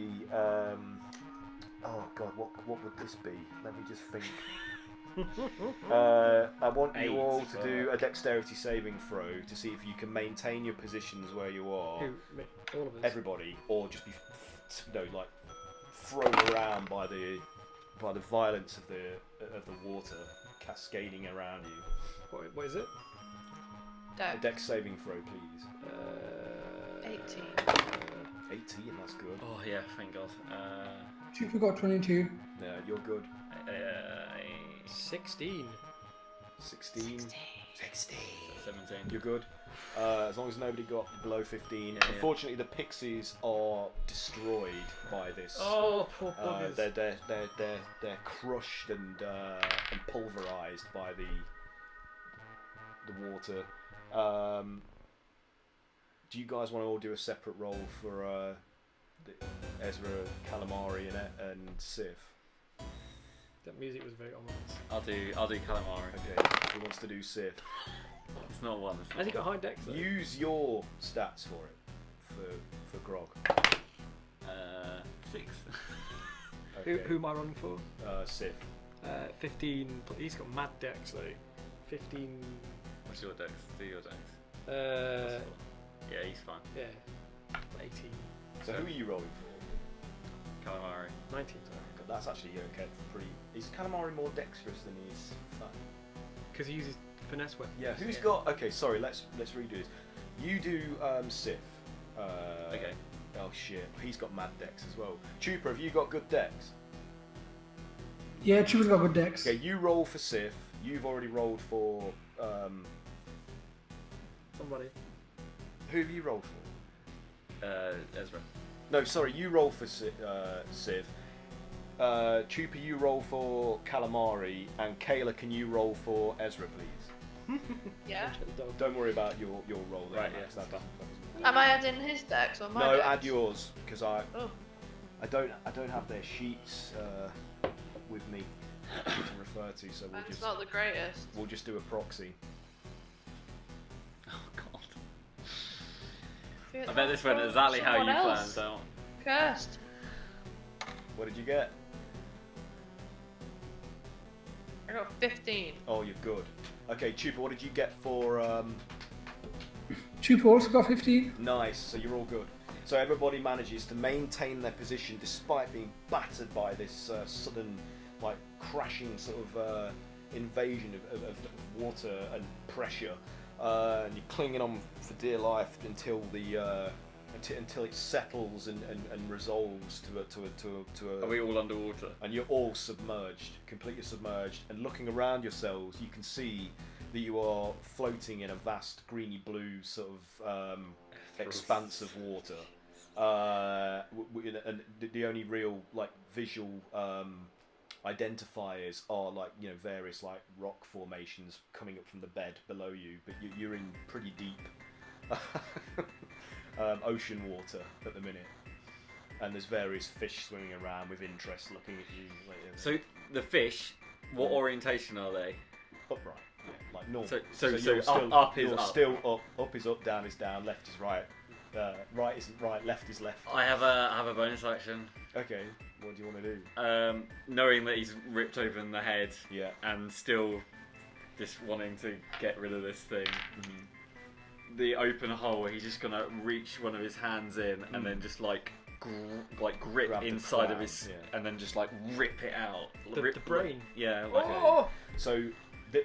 Oh God, what would this be? Let me just think. I want you all to do a dexterity saving throw to see if you can maintain your positions where you are. Who? Me? All of us. Everybody, or just be, like thrown around by the violence of the water cascading around you. What is it? A dex saving throw, please. 18. 18, that's good. Oh yeah, thank God. Chupa got 22. Yeah, you're good. 16. 16. 17. You're good. As long as nobody got below 15. Yeah. Unfortunately, the pixies are destroyed by this. Oh, poor buggers. They're crushed and pulverized by the water. Do you guys want to all do a separate roll for Ezra, Calamari, and Sif? That music was very ominous. I'll do calamari. Okay, who wants to do Sif? It's not one. It's not Has he got one. high dex though? Use your stats for it, for Grog. 6. Okay. Who am I running for? Sif. 15. He's got mad dex though. 15. What's your dex? Do your dex. Yeah, he's fine. Yeah. 18. So who are you rolling for? Calamari. 19. God, that's actually okay. Pretty. Is Calamari more dexterous than he is fun? Because he uses finesse weapons. Yeah. Who's got? Okay, sorry. Let's redo this. You do Sif. Okay. Oh shit. He's got mad dex as well. Chupa, have you got good dex? Yeah, Chupa's got good dex. Okay, you roll for Sif. You've already rolled for. Somebody. Who have you rolled for? Ezra. No, sorry. You roll for Sif. Chupa, you roll for Calamari, and Kayla, can you roll for Ezra, please? Yeah. Don't worry about your roll there. Right, Max, yeah, that doesn't Am I adding his dex or my No, dex? add yours because I Oh. don't have their sheets with me to refer to, so Mine's not the greatest. we'll just do a proxy. Oh God. Feel- I bet this went oh, exactly how you someone else. planned out. Cursed. What did you get? I got 15. Oh, you're good. Okay, Chupa, what did you get for? Chupa also got 15. Nice. So you're all good. So everybody manages to maintain their position despite being battered by this sudden, like crashing sort of invasion of water and pressure. And you're clinging on for dear life until until it settles and resolves to a Are we all underwater? and you're all submerged, completely submerged, and looking around yourselves, you can see that you are floating in a vast greeny blue sort of expanse of water. And the only real like visual identifiers are like various like rock formations coming up from the bed below you, but you're in pretty deep ocean water at the minute, and there's various fish swimming around with interest looking at you. So the fish, what orientation are they? Upright, yeah, like normal. So you're up is you're up. still up is up, down is down, left is right, right isn't right, left is left. I have a bonus action. Okay, what do you want to do? Knowing that he's ripped open the head, Yeah. and still just wanting to get rid of this thing. The open hole, he's just gonna reach one of his hands in and then just like grip Grab the inside of crown, his, yeah. and then just like rip it out. The brain. Yeah. Like Oh! So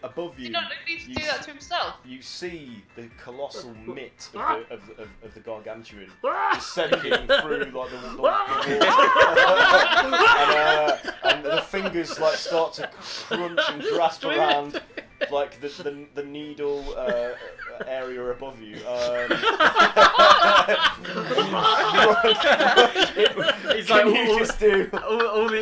above you, Did not need to you do that to himself. you see the colossal mitt Ah! of the gargantuan descending through like the water, and the fingers like start to crunch and grasp around like the needle area above you. He's like Can you just do? all the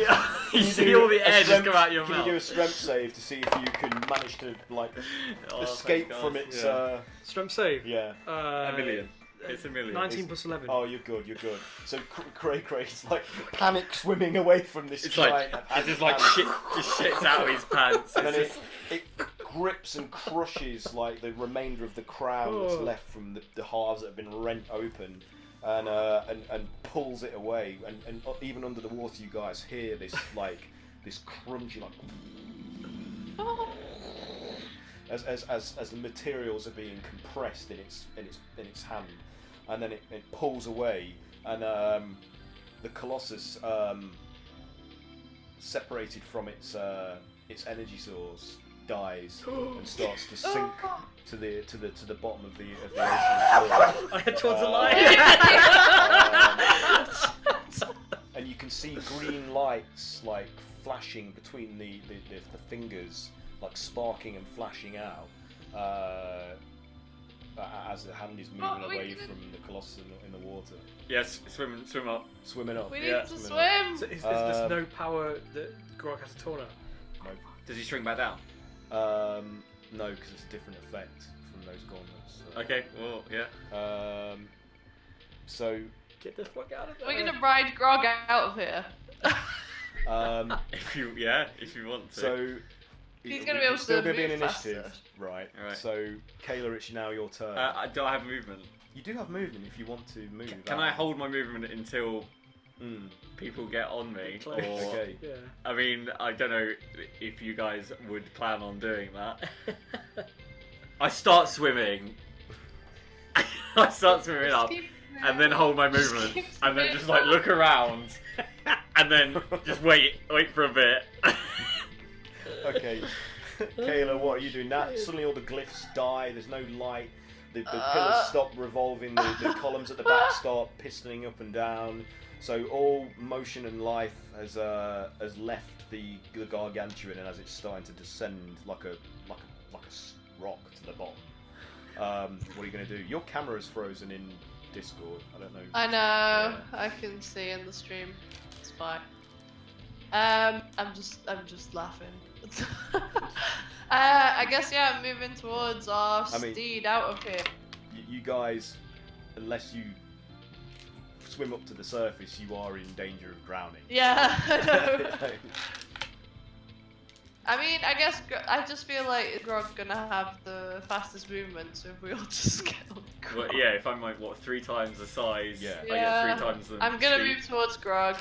you Can see do all the a air just strength- come out your Can mouth. you do a strength save to see if you can manage to like Oh, escape thank from God. its? Yeah. Strength save. Yeah. A million. It's a million. 19 plus 11. Oh, you're good. You're good. So Cray's like panic swimming away from this It's giant. like it just like shits out of his pants. And then It's it grips and crushes like the remainder of the crown that's left from the halves that have been rent open, and pulls it away. And even under the water, you guys hear this like this crunchy like. As the materials are being compressed in its hand, and then it pulls away, and the colossus, separated from its energy source, dies and starts to sink to the bottom of the ocean floor. I had towards the line. And you can see green lights like flashing between the fingers, like sparking and flashing out, as the hand is moving away from the colossus in the water. yes, swim up. Swimming up. We need Yeah. to Swimming swim. So there's no power that Grog has to torn out. Does he shrink back down? No, because it's a different effect from those gauntlets. So, Okay. Well, yeah. So, Get the fuck out of there. We're gonna ride Grog out of here. If you want to. so He's gonna be able to still gonna be an move initiative, faster. right? Alright. So, Kayla, it's now your turn. Do I have movement? You do have movement if you want to move. Can I hold my movement until Mm. people get on me? Or, Okay. Yeah. I mean, I don't know if you guys would plan on doing that. I start swimming. I start swimming up, and then hold my movement, and then just like look around, and then just wait for a bit. Okay. Kayla, what are you doing now? Suddenly all the glyphs die, there's no light, the pillars stop revolving, the columns at the back start pistoning up and down, so all motion and life has left the gargantuan, and as it's starting to descend like a rock to the bottom. What are you going to do? Your camera's frozen in Discord, I don't know. I know. I can see in the stream. It's fine. I'm just laughing. I guess yeah, I'm moving towards our steed out of here. You guys, unless you swim up to the surface, you are in danger of drowning. Yeah. I know. I mean, I guess I just feel like Grog's gonna have the fastest movement, so if we all just get on Grog. Well, yeah, if I'm like 3 times the size, Yeah. I Yeah. get 3 times the I'm gonna speed. move towards Grog.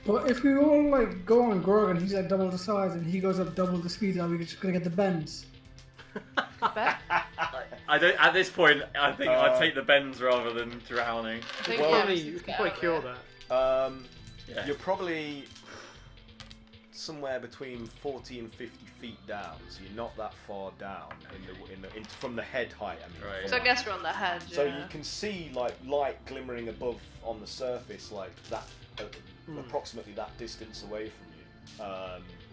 But if we all like go on Grog and he's at double the size and he goes up double the speed, are we just gonna get the bends? Bet. I don't. At this point, I think I'd take the bends rather than drowning. I think, Well, yeah, Probably, let's you just can get probably out cure there. that. Yeah. You're probably somewhere between 40 and 50 feet down, so you're not that far down from the head height. I mean, Right. from So I that. guess we're on the head. So yeah. you can see like light glimmering above on the surface, like that, approximately that distance away from you.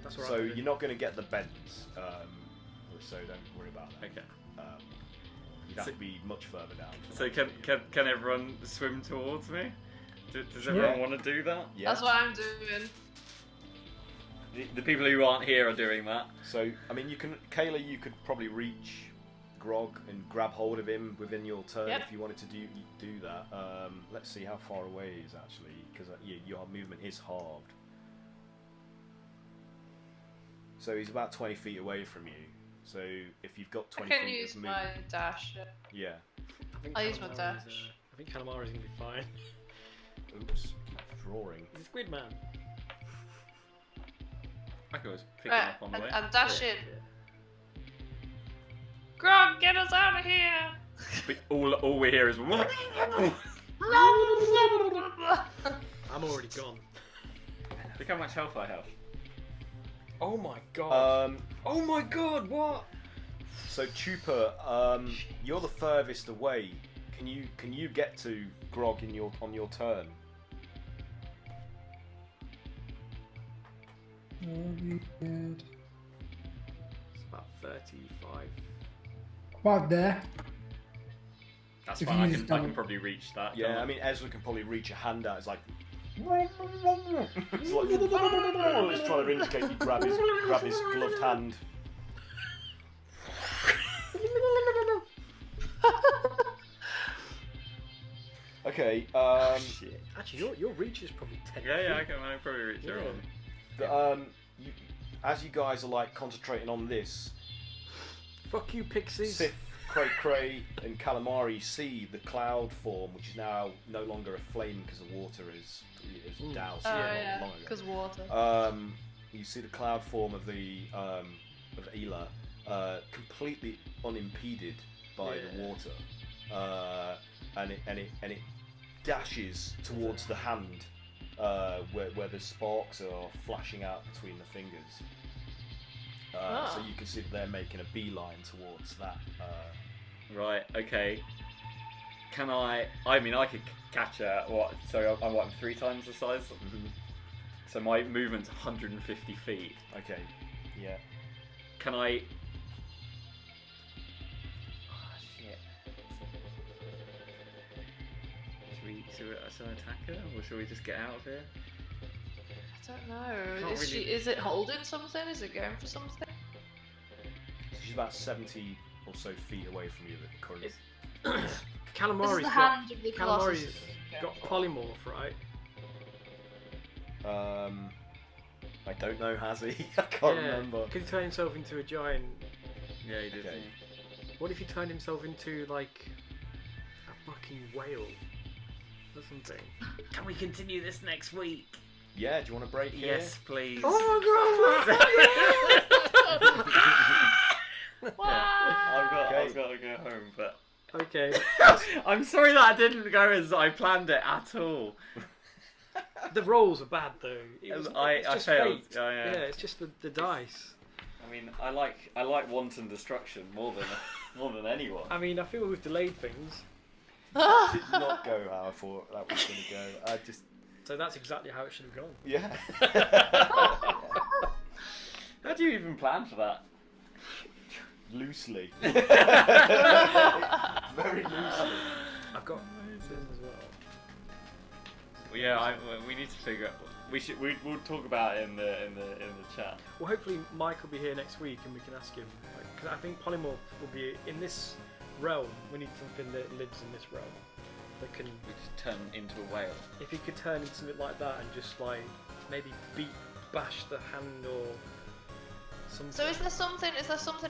That's what so I'm doing. you're not going to get the bends, so don't worry about that. Okay. You'd have to be much further down. So can everyone swim towards me? Does Sure. everyone want to do that? Yeah. That's what I'm doing. The people who aren't here are doing that. So, I mean, Kayla, you could probably reach Grog and grab hold of him within your turn Yep. if you wanted to do that. Let's see how far away he is actually, because your movement is halved. So he's about 20 feet away from you. So if you've got 20 I can feet use of my movement, dash. yeah. I think I'll use my Calamari's, dash. I think Calamari's gonna be fine. Oops, drawing. He's a squid man. I could always pick Right, him up on the way. I'm dashing. Yeah. Grog, get us out of here! But all we hear is. I'm already gone. Look how much health I have. Oh my god. Oh my god, what? So Chupa, you're the furthest away. Can you get to Grog on your turn? Very good. It's about 35. About there. That's If fine. you I use can double- probably reach that. Yeah, can't I mean Ezra can probably reach a hand out. It's like it's like it's trying to indicate you grab his gloved hand. Okay. Shit. Actually, your reach is probably 10 Yeah, feet. I can probably reach Yeah. everyone. As you guys are like concentrating on this, Fuck you, pixies. Sith, Cray, and Calamari see the cloud form, which is now no longer a flame because the water is doused Oh long yeah, ago. because water. You see the cloud form of the of Ela completely unimpeded by the water, and it dashes towards the hand where the sparks are flashing out between the fingers. So you can see that they're making a beeline towards that. Right. Okay. Can I? I mean, I could catch her. What? So I'm 3 times the size. So my movement's 150 feet. Okay. Yeah. Can I? Oh shit. Should we attack her, or should we just get out of here? I don't know. Can't Is really- is it holding something? Is it going for something? So she's about 70 or so feet away from you currently. This is Calamari's the got, hand of the colossus. Calamari's got polymorph, right? I don't know, has he? I can't remember. Could he turn himself into a giant? Yeah, he did. Okay. What if he turned himself into like a fucking whale or something? Can we continue this next week? Yeah, do you want to break here? Yes, please. Oh I've got to go home, but Okay. I'm sorry that didn't go as I planned it at all. The rolls are bad though. It's I just failed. fate. Yeah, yeah. It's just the dice. I mean, I like wanton destruction more than anyone. I mean, I feel we've delayed things, Did not go how I thought that was going to go. I just, so that's exactly how it should have gone. yeah. How do you even plan for that? Loosely. Very loosely. I've got scissors as well. Well, yeah, we need to figure out. We'll talk about it in the chat. Well, hopefully Mike will be here next week and we can ask him. Because I think polymorph will be in this realm. We need something that lives in this realm that can. We just turn into a whale. If he could turn into something like that and just like maybe bash the hand or something. So is there something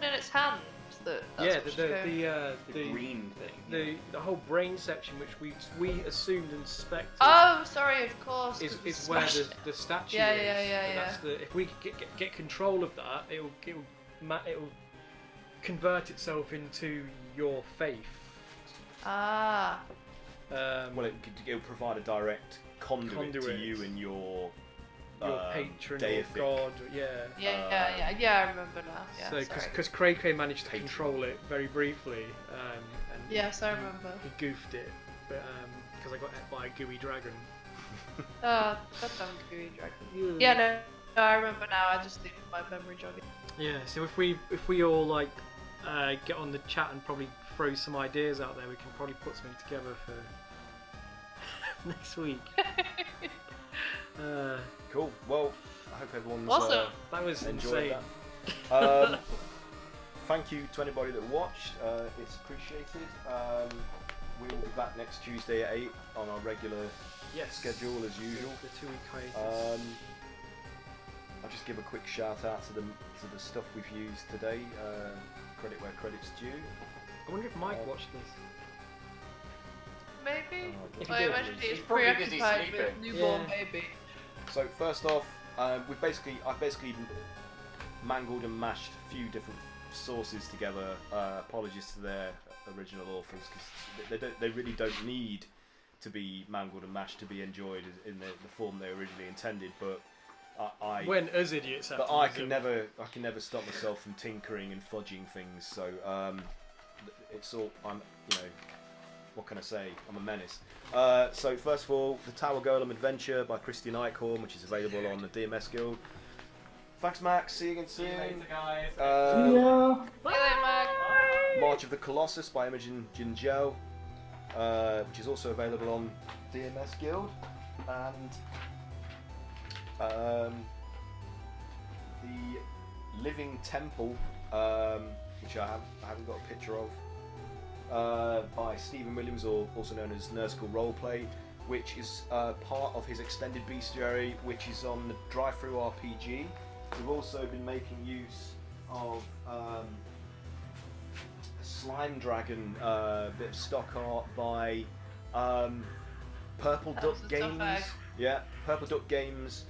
in its hand that? That's Yeah, what she's going- The green thing. the whole brain section, which we assumed and suspected. Oh, sorry, of course. 'cause we is where smashed it. the statue Yeah, is. yeah, yeah, and yeah. That's if we get control of that, it'll convert itself into your faith. Ah. Well, it'll provide a direct conduit to Conduit. you and your Patron deific. or god. Yeah. Yeah, I remember now. Yeah, So sorry. because Cray managed to control it very briefly, and Yes, I remember. he goofed it, but because I got hit by a gooey dragon. That damn gooey dragon. Yeah, no, I remember now. I just think my memory jogging. Yeah. So if we all like get on the chat and probably throw some ideas out there. We can probably put something together for next week. Cool. Well, I hope everyone's Awesome. That was enjoyed insane. that. Thank you to anybody that watched. It's appreciated. We will be back next Tuesday at 8 on our regular schedule as usual. The 2-week hiatus. I'll just give a quick shout out to the stuff we've used today. Credit where credit's due. I wonder if Mike watched this. Maybe. If I you did, imagine he's he's probably busy preoccupied with sleeping. newborn Yeah. baby. So first off, I've basically mangled and mashed a few different sources together. Apologies to their original authors because they really don't need to be mangled and mashed to be enjoyed in the form they originally intended. But When us idiots have but to I use can them. never stop myself from tinkering and fudging things. So it's all what can I say? I'm a menace. So first of all, the Tower Golem Adventure by Christian Eichhorn, which is available on the DMS Guild. Thanks, Max. See you again soon. See you later, guys. Yeah. See you later, Mag. March of the Colossus by Imogen Jinzhou, which is also available on DMS Guild, and the Living Temple, which I haven't got a picture of, by Stephen Williams, or also known as Nerdskool Roleplay, which is part of his extended bestiary, which is on the Drive-Thru RPG. We've also been making use of Slime Dragon, bit of stock art by Purple That Duck was a tough Games. bag. Yeah, Purple Duck Games,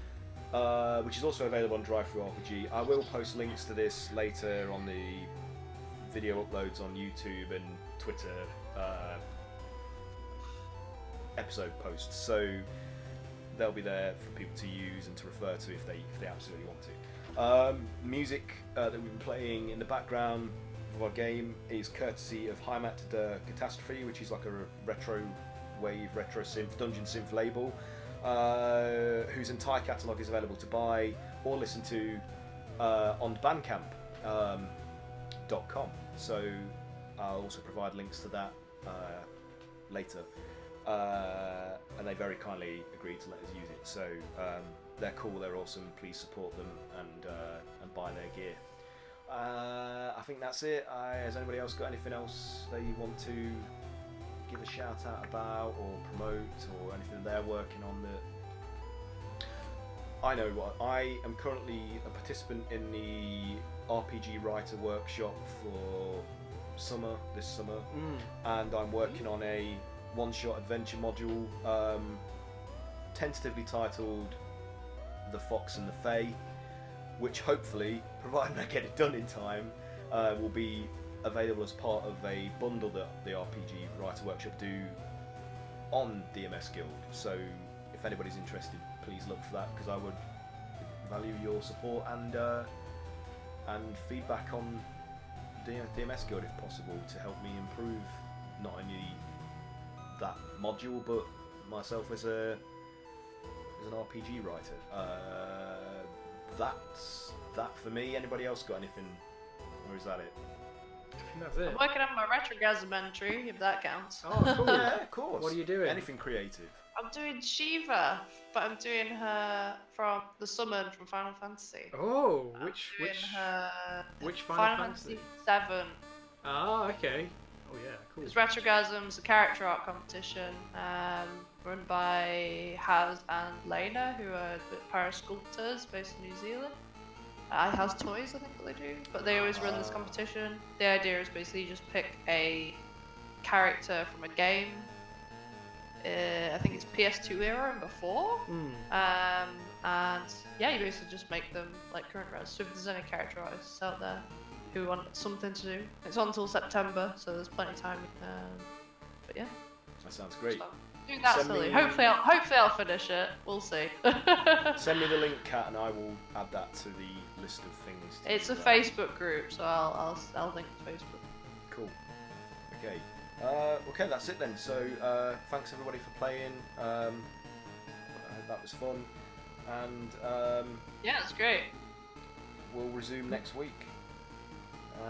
which is also available on Drive-Thru RPG. I will post links to this later on the video uploads on YouTube and Twitter episode posts, so they'll be there for people to use and to refer to if they absolutely want to. Music that we've been playing in the background of our game is courtesy of HEIMAT DER KATASTROPHE, which is like a retrowave, retro synth, dungeon synth label, whose entire catalogue is available to buy or listen to on Bandcamp.com. So I'll also provide links to that later. And they very kindly agreed to let us use it. So they're cool, they're awesome. Please support them and buy their gear. I think that's it. Has anybody else got anything else they want to give a shout out about or promote, or anything they're working on that? I know what I am currently a participant in the RPG writer workshop for this summer, and I'm working on a one-shot adventure module, tentatively titled The Fox and the Fae, which hopefully, provided I get it done in time, will be available as part of a bundle that the RPG Writer Workshop do on DMS Guild. So if anybody's interested, please look for that, because I would value your support and feedback on DMS Guild if possible, to help me improve not only that module but myself as an RPG writer. That's that for me. Anybody else got anything, or is that it? I think that's it. I'm working on my retrogasm entry, if that counts. Oh, cool. Yeah, of course. What are you doing? Anything creative. I'm doing Shiva, but I'm doing her from the summon from Final Fantasy. Oh, I'm which doing her which Final Final Fantasy 7. Ah, okay. Oh yeah, cool. It's Retrogasm's a character art competition run by Haz and Lena, who are the parasculptors based in New Zealand. Has Toys, I think that they do, but they always run this competition. The idea is basically you just pick a character from a game. I think it's PS2 era and before. And yeah, you basically just make them like current res. So if there's any character artists out there who want something to do, it's on until September, so there's plenty of time. But yeah, That sounds great. so doing that Send silly. me- Hopefully I'll finish it. We'll see. Send me the link, Kat, and I will add that to the list of things. To It's a do. Facebook group, so I'll link to Facebook. Cool. Okay. Okay, that's it then. So thanks everybody for playing. That was fun, and Yeah, it's great. we'll resume next week.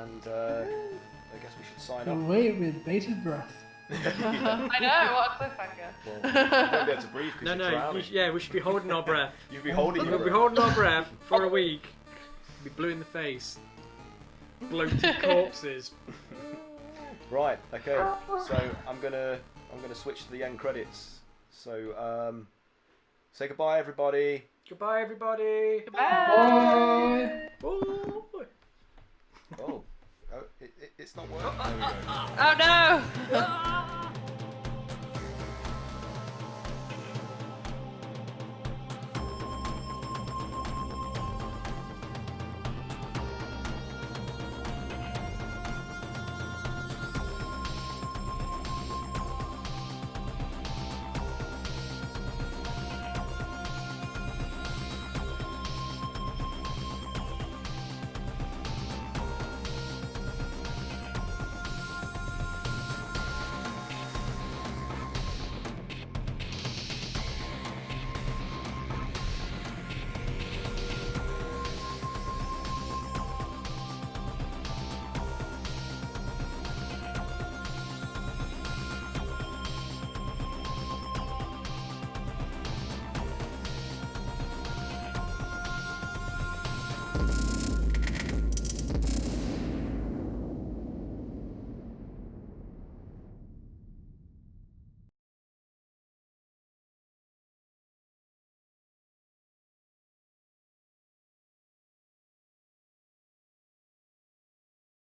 And I guess we should sign We'll off. wait with bated breath. I know, what a cliffhanger. Well, you won't be able to breathe because No, you're no. drowning. We should be holding our breath. You'd be holding your We'll be breath. holding our breath for a week. Be blue in the face. Bloated corpses. Right. Okay. So I'm gonna switch to the end credits. So say goodbye, everybody. Goodbye, everybody. Goodbye. Bye. Bye. Oh, it's not working. There we go. Oh no!